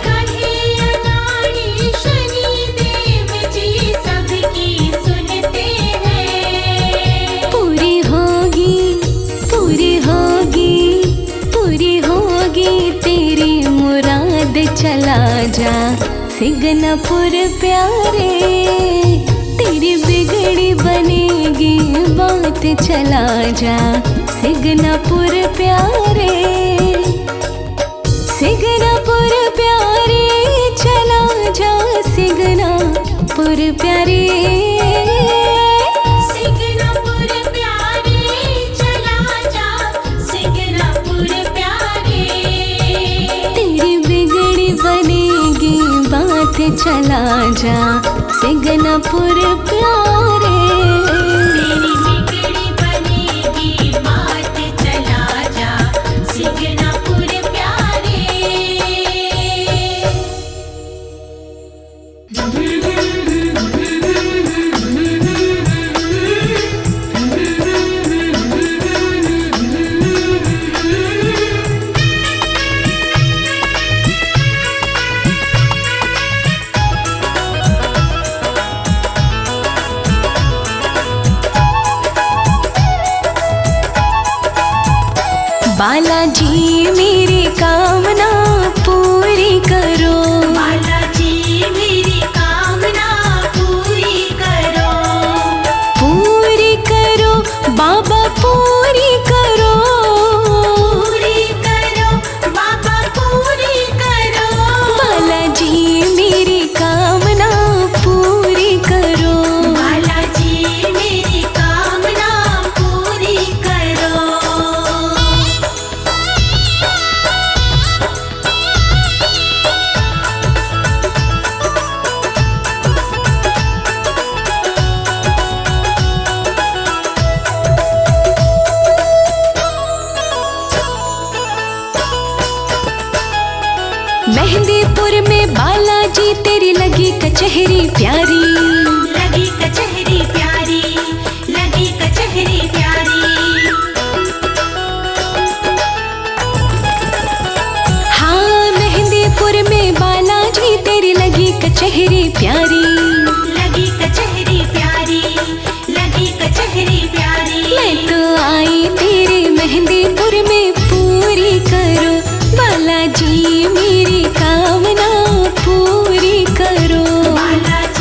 कहे अनाड़ी शनि देव जी सबकी सुनते हैं। पूरी होगी पूरी होगी पूरी होगी तेरी मुराद चला जा सिगनापुर प्यारे। तेरी बिगड़ी बनेगी बात चला जा सिगनापुर प्यारे। सिगनापुर प्यारे चला जा सिगनापुर प्यारे। सिगनापुर प्यारे चला जा सिगनापुर प्यारे। तेरी बिगड़ी बनेगी बात चला जा सिगनापुर प्यारे। तेरी बिगड़ी बनेगी बात चला जा सिगनापुर प्यारे। बालाजी मेरी कामना पूरी करो। बालाजी मेरी कामना पूरी करो। पूरी करो बाबा पूरी करो। पूरी करो बाबा पूरी करो। बालाजी मेरी कामना पूरी करो। बालाजी मेरी कामना पूरी करो। मेहंदीपुर में बालाजी तेरी लगी कचहरी प्यारी। लगी कचहरी प्यारी। लगी कचहरी प्यारी। हाँ मेहंदीपुर में बालाजी तेरी लगी कचहरी प्यारी। लगी कचहरी प्यारी। लगी कचहरी प्यारी। मैं तो आई तेरे मेहंदीपुर में पूरी करो। बालाजी मेरी कामना पूरी करो। बालाजी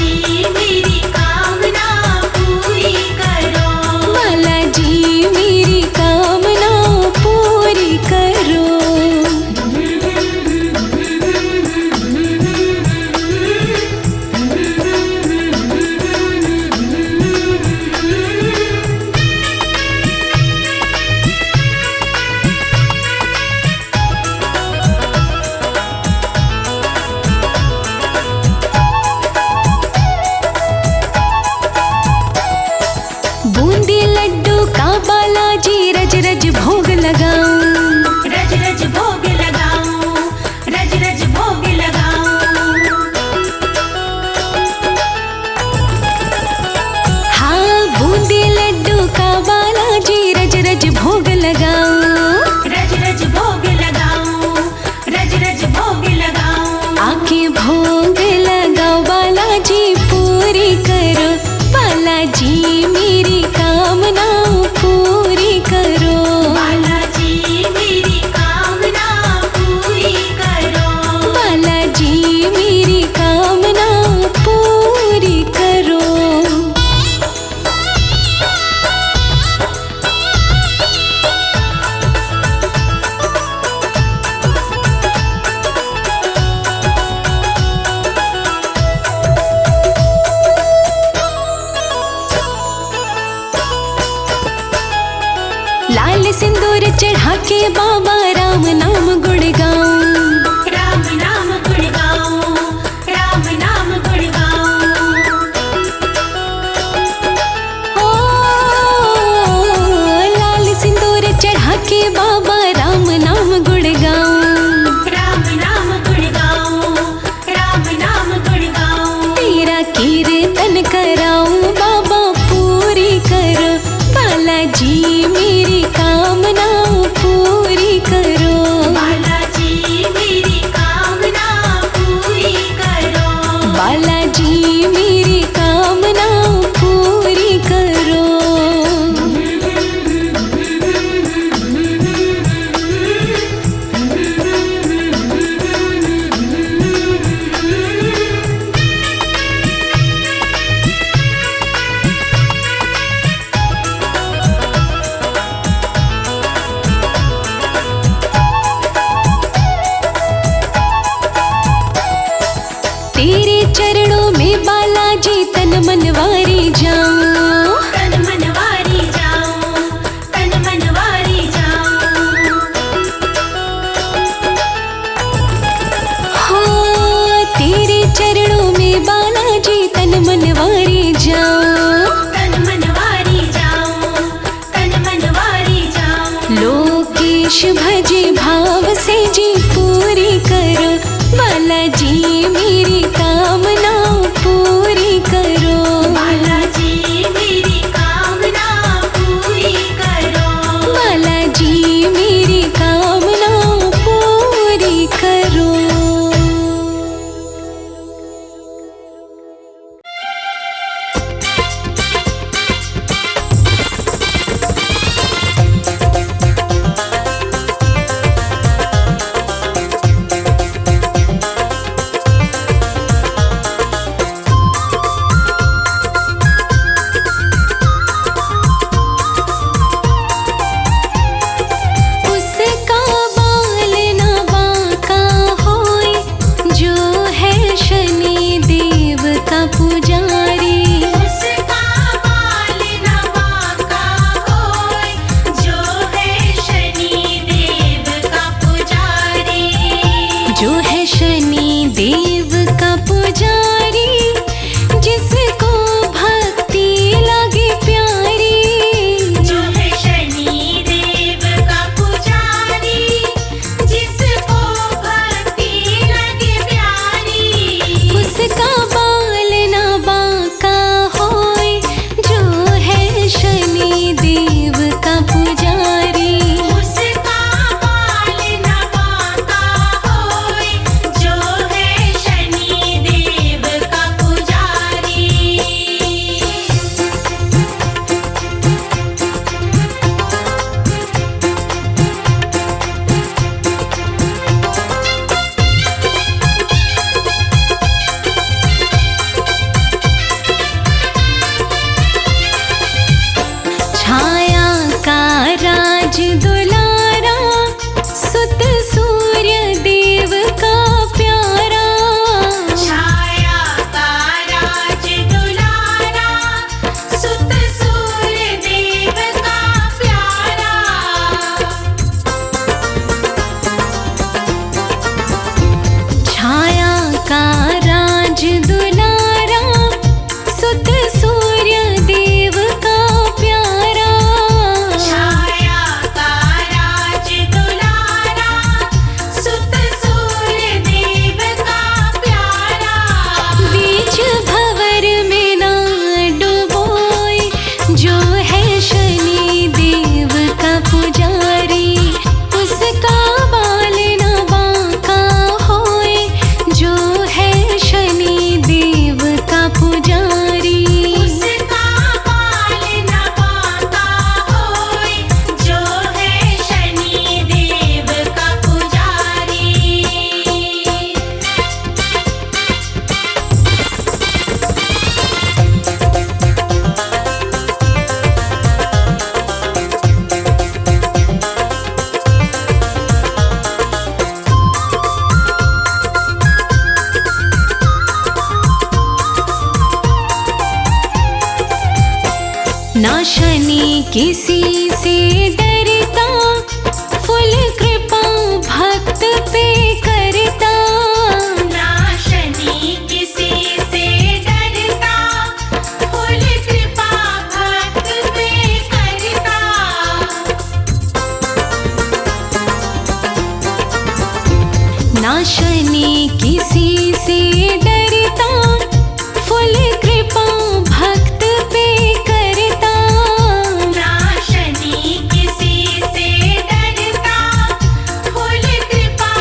बाजे रज रज भोग लगाऊं, रज रज भोग लगाऊं, रज रज भोग लगाऊं। आके भोग लगाओ बालाजी पूरी करो, बालाजी मेरी कामना पूरी करो, बालाजी मेरी कामना पूरी करो, बालाजी मेरी कामना पूरी करो। लाल सिंदूर चढ़ा के बाबा राम नाम गुण गाऊं, राम नाम गुण गाऊं, राम नाम गुण गाऊं। ओ लाल सिंदूर चढ़ा के बाबा राम नाम गुण गाऊं, राम नाम गुण गाऊं, राम नाम गुण गाऊं। तेरा कीर्तन कराऊं बाबा पूरी करो, बालाजी मेरी कामना पूरी करो, बालाजी मेरी कामना पूरी करो, बालाजी मेरी कामना पूरी करो। तेरे चरणों में बालाजी तन मनवारी जाऊं, तन मनवारी जाऊं, तन मनवारी जाऊं। हो तेरे चरणों में बालाजी तन मनवारी जाऊं, तन मनवारी जाऊं, तन मनवारी जाऊं। लोकेश भजे भाव से जी पूरी करो, बालाजी मेरी कामना पूरी करो, ना शनि किसी से डरता, फुल कृपा भक्त पे करता। ना शनि किसी से डरता, फुल कृपा भक्त पे करता। ना शनि किसी से डरता, फुल कृपा भक्त पे करता। ना शनि किसी से डरता, फुल कृपा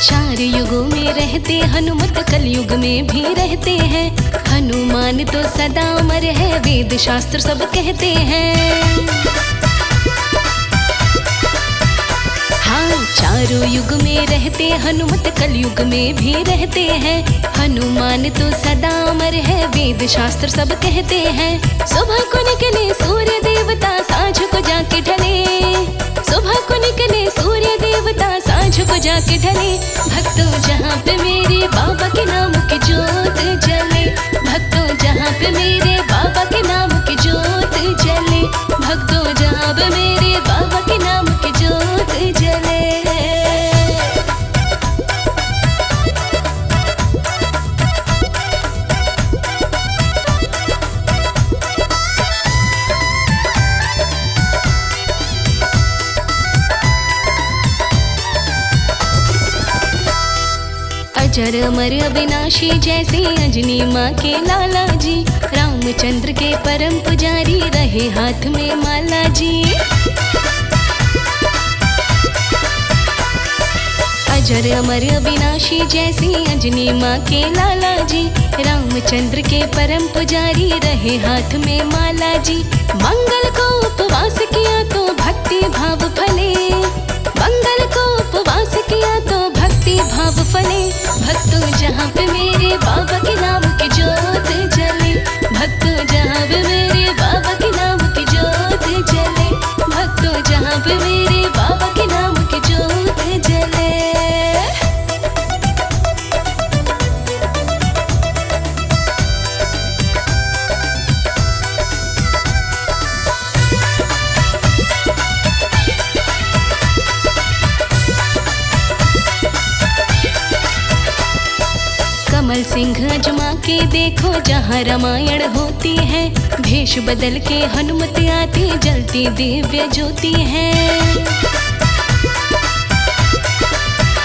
चार युगों में रहते हनुमत, कलयुग में भी रहते हैं। हनुमान तो सदा अमर है, वेद शास्त्र सब कहते हैं। हाँ, चारों युग में रहते हनुमत, कलयुग में भी रहते हैं। हनुमान तो सदा अमर है, वेद शास्त्र सब कहते हैं। सुबह को निकले सूर्य देवता, साँझ को जाके ढले। सुबह को निकले सूर्य देवता, साँझ को जाके ढले। भक्तों जहाँ पे मेरे बाबा के नाम की जोत जले। भक्तों जहाँ पे मेरे बाबा के नाम की जोत जले। भक्तों जहाँ पे मेरे बाबा के नाम की जोत जले। अजर अमर अविनाशी जैसे अंजनी माँ के लाला जी। रामचंद्र के परम पुजारी रहे हाथ में माला जी। अजर अमर अविनाशी जैसे अंजनी माँ के लाला जी। रामचंद्र के परम पुजारी रहे हाथ में माला जी। मंगल को उपवास किया तो भक्ति भाव फले। मंगल को उपवास किया तो भक्ति भाव फले। भक्तों जहाँ पे मेरे बाबा के नाम की जोत जले। भक्तों जहाँ पे मेरे बाबा के नाम की जोत जले। भक्तों जहाँ पे मेरे बाबा के नाम की जोत जले। कमल सिंह अजमा के देखो जहाँ रामायण होती है। भेष बदल के हनुमत आती, जलती दिव्य ज्योति है।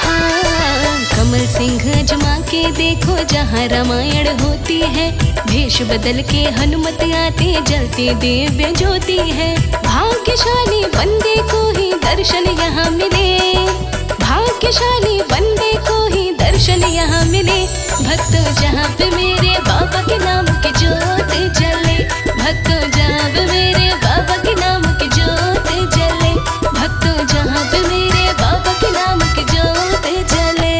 हाँ, कमल सिंह अजमा के देखो जहाँ रामायण होती है। भेष बदल के हनुमत आती, जलती दिव्य ज्योति है। भाग्यशाली बंदे को ही दर्शन यहाँ मिले। भाग्यशाली बंदे को ही दर्शन यहाँ मिले। भक्तों जहाँ पे मेरे बाबा के नाम की जोत जले। भक्तों जहाँ पे मेरे बाबा के नाम की जोत जले। भक्तों जहाँ पे मेरे बाबा के नाम की जोत जले।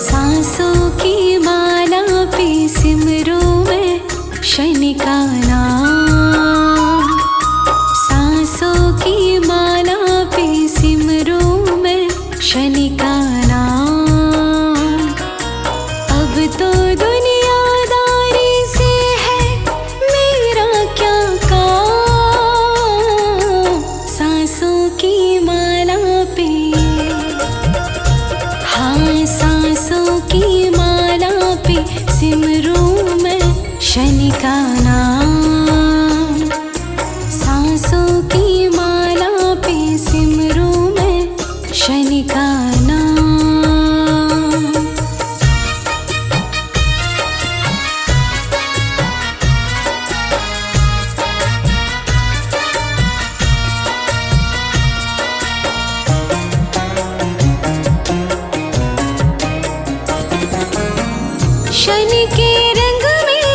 सांसों की माला पे सिमरो मैं शनि का नाम। सांसों की माला पे सिमरो मैं शनि का नाम। अब तो दुनियादारी से है मेरा क्या काम। सांसों की माला पे, हाँ सांसों की माला पे सिमरूं मैं शनि का नाम। सांसों की माला पे सिमरूं मैं शनि का नाम। शनि के रंग में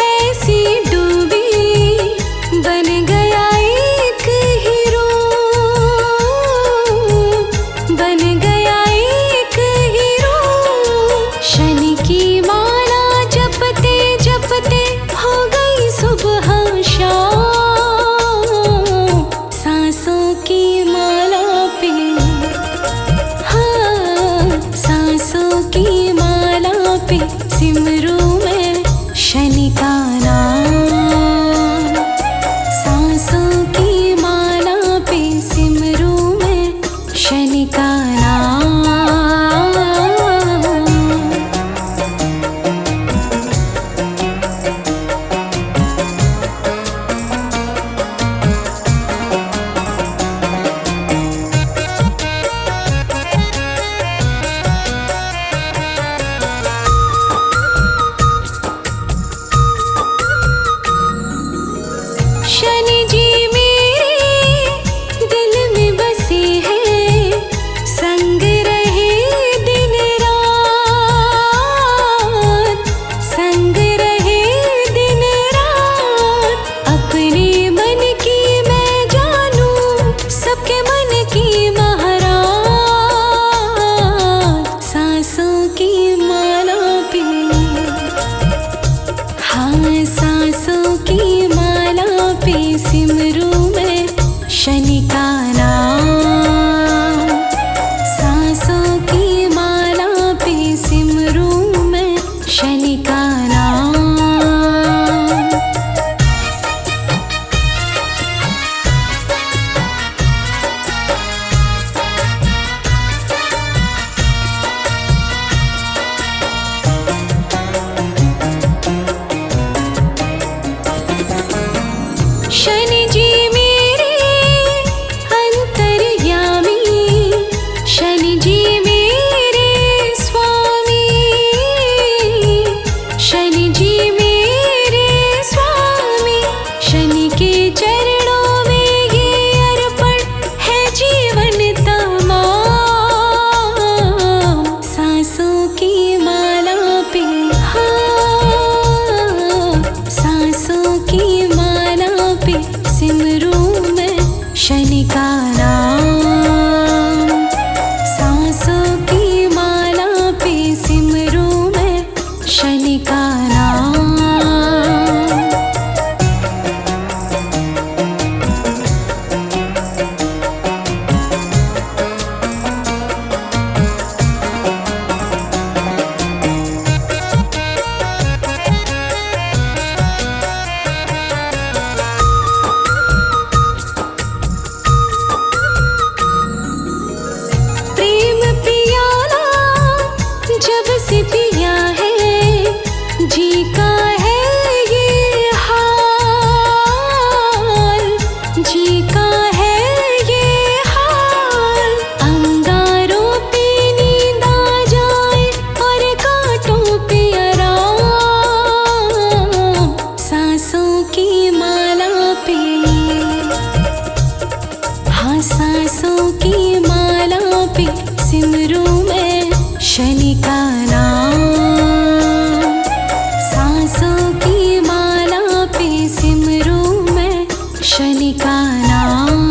ऐसी डूबी, बन गया एक हीरो। बन गया एक हीरो। शनि की माला जपते जपते हो गई सुबह शाम। सांसों की माला पे, हाँ सांसों की माला पे सिमरूं शनि का नाम। शनि जी मेरे अंतर्यामी, शनि जी मेरे स्वामी, शनि जी मेरे स्वामी। शनि के चरणों में ये अर्पण है जीवन तमाम। सांसों की माला पे, हाँ, सांसों की माला पे सिमरूं मैं शनि का नाम। सांसों की माला पे सिमरूं मैं शनि का नाम। प्रेम पियाला जब से पिया है, जी का है ये हाल, जी का है ये हाल। अंगारों पे नींद आ जाए और कांटों पे आराम। सांसों की माला पे, हाँ, सांसों की माला पे सिमरूं मैं शनि का नाम। सांसों की माला पे सिमरूं मैं शनि का नाम।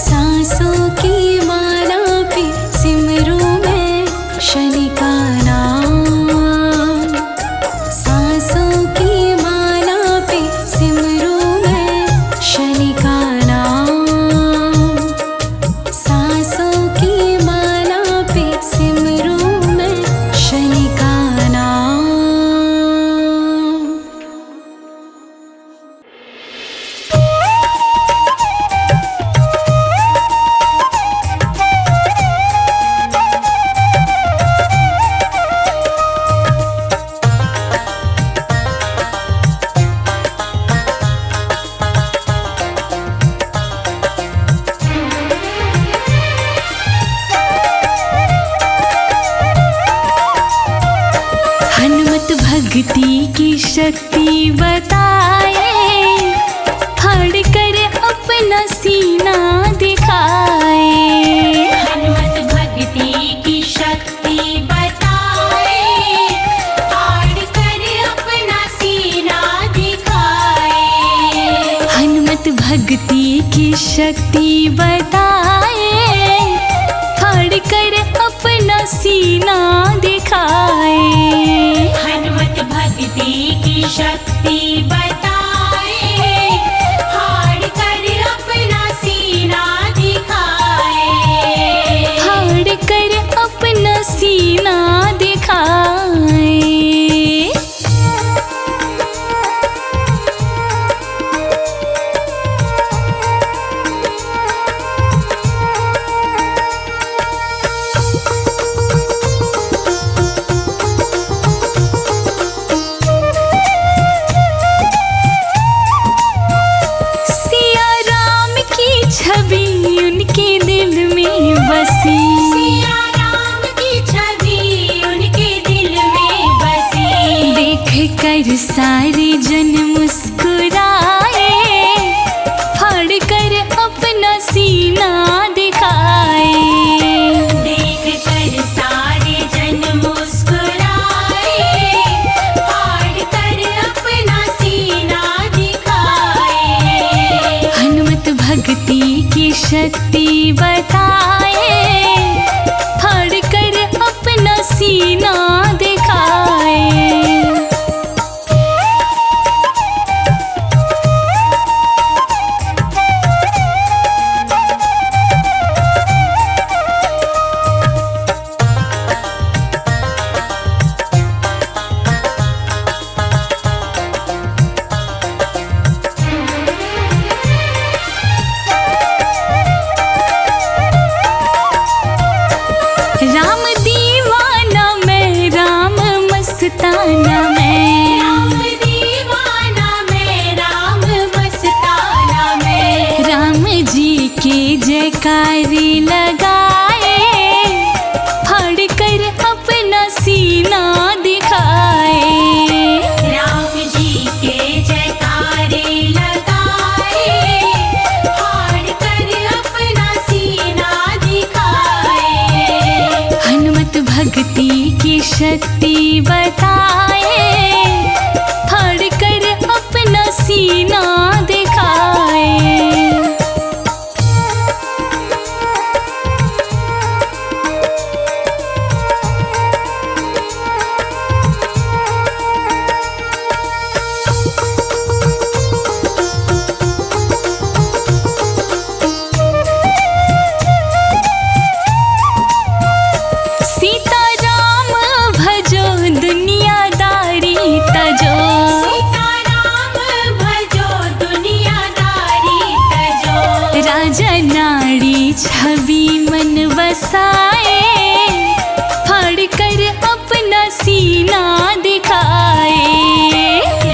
सांसों की माला पे सिमरूं मैं शनि का नाम। सांसों की माला पे सिमरूं मैं शनि का नाम। सांसों की माला पे सिमरूं मैं शनि का नाम। हनुमत भक्ति की शक्ति बताए, फाड़ कर अपना सीना दिखाए। हनुमत भक्ति की शक्ति बताए, फाड़ कर अपना सीना दिखाए। हनुमत भक्ति की शक्ति बताए, फाड़ कर अपना सीना दिखाए। हनुमत भक्ति की शक्ति बताए, फाड़ कर अपना सीना दिखाए। फाड़ कर अपना सीना दिखाए। सिया राम की छवि उनके दिल में बसी। सिया राम की छवि उनके दिल में बसी। देख कर सारे जन मुस्कुराए, फाड़ कर अपना सीना दिखाए। देख कर सारे जन मुस्कुराए, फाड़ कर अपना सीना दिखाए। हनुमत भक्ति की शक्ति बताए, फाड़ कर अपना सीना दिखाए। दीवाना मैं, राम दीवाना मैं, राम मस्ताना मैं। राम जी के जयकारी लगाए, फाड़ कर अपना सीना दिखाए। राम जी के जयकारे लगाए, फाड़ कर अपना सीना दिखाए। हनुमत भक्ति की शक्ति बताए, फाड़ कर अपना सीना दिखाए। सीता राम भजो दुनियादारी तजो, सीताराम भजो दुनियादारी तजो। राजा नाड़ी छवि मन बसाए, फाड़ कर अपना सीना दिखाए।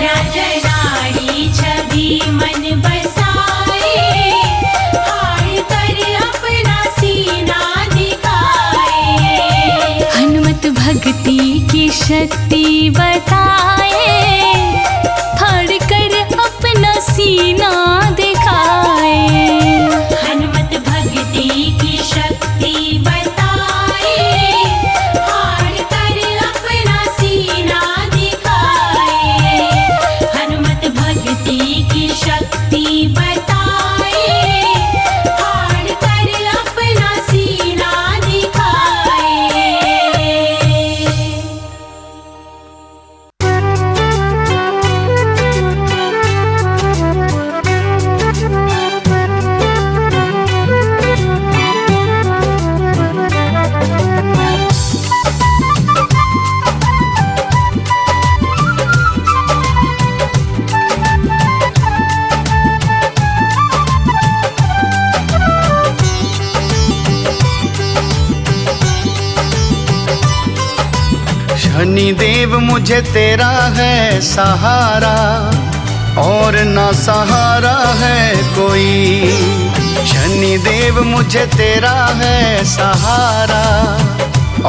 राजनाड़ी छवि मन बसाए, फाड़ कर अपना सीना दिखाए। हनुमत भक्ति की शक्ति बताए, फाड़ कर अपना सीना दिखाए। हनुमत भक्ति की शक्ति बताए, फाड़ कर अपना सीना दिखाए। हनुमत भक्ति की शक्ति बताए, फाड़ कर अपना सीना दिखाए। शनिदेव मुझे तेरा है सहारा, और ना सहारा है कोई। शनिदेव मुझे तेरा है सहारा,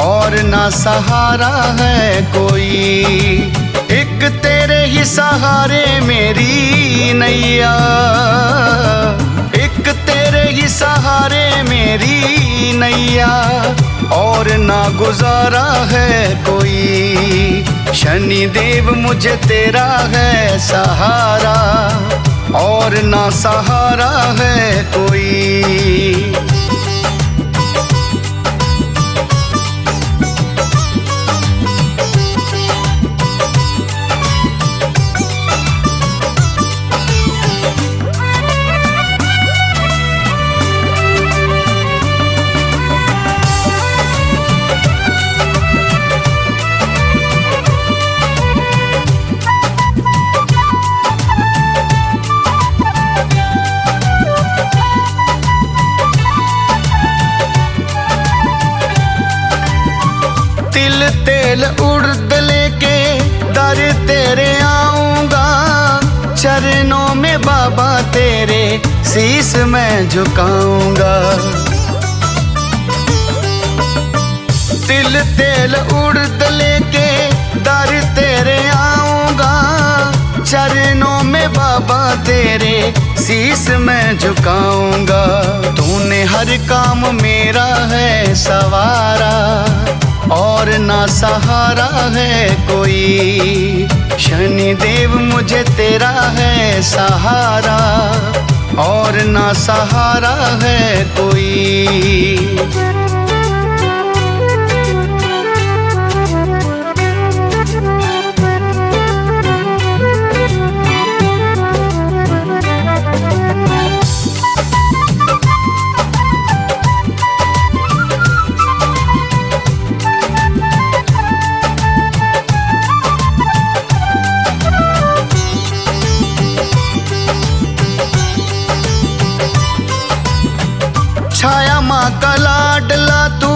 और ना सहारा है कोई। एक तेरे ही सहारे मेरी नैया, एक तेरे ही सहारे मेरी नैया, और ना गुजारा है कोई। शनिदेव मुझे तेरा है सहारा, और ना सहारा है कोई। तिल तेल उड़द लेके दर तेरे आऊंगा, चरणों में बाबा तेरे शीस मैं झुकाऊंगा। तिल तेल उड़द लेके दर तेरे आऊंगा, चरणों में बाबा तेरे शीस मैं झुकाऊंगा। तूने हर काम मेरा है सवारा, और ना सहारा है कोई। शनिदेव मुझे तेरा है सहारा, और ना सहारा है कोई। छाया माँ का लाडला तू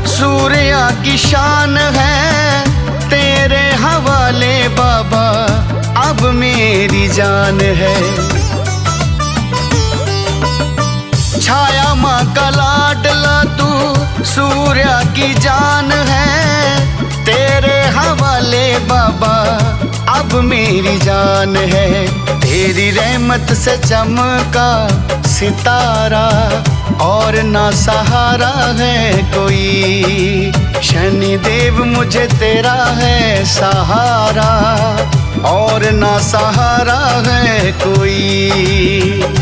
सूर्या की शान है, तेरे हवाले मेरी जान है। छाया माँ का लाडला तू सूर्या की जान है। तेरे हवाले बाबा अब मेरी जान है। तेरी रहमत से चमका सितारा और ना सहारा है कोई। शनिदेव मुझे तेरा है सहारा और ना सहारा है कोई।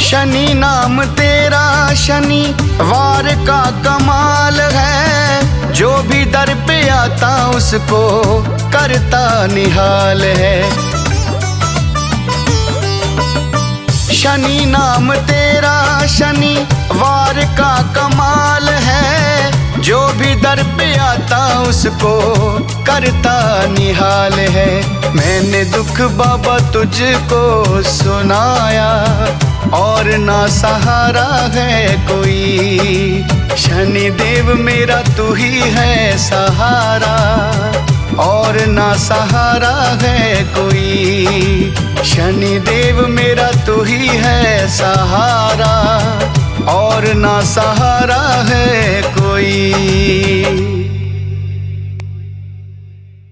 शनि नाम तेरा शनिवार का कमाल है। जो भी दर पे आता उसको करता निहाल है। शनि नाम तेरा शनिवार का कमाल है। जो भी दर पे आता उसको करता निहाल है। मैंने दुख बाबा तुझको सुनाया और ना सहारा है कोई। शनिदेव मेरा तू ही है सहारा और ना सहारा है कोई। शनिदेव मेरा तू ही है सहारा और ना सहारा है कोई।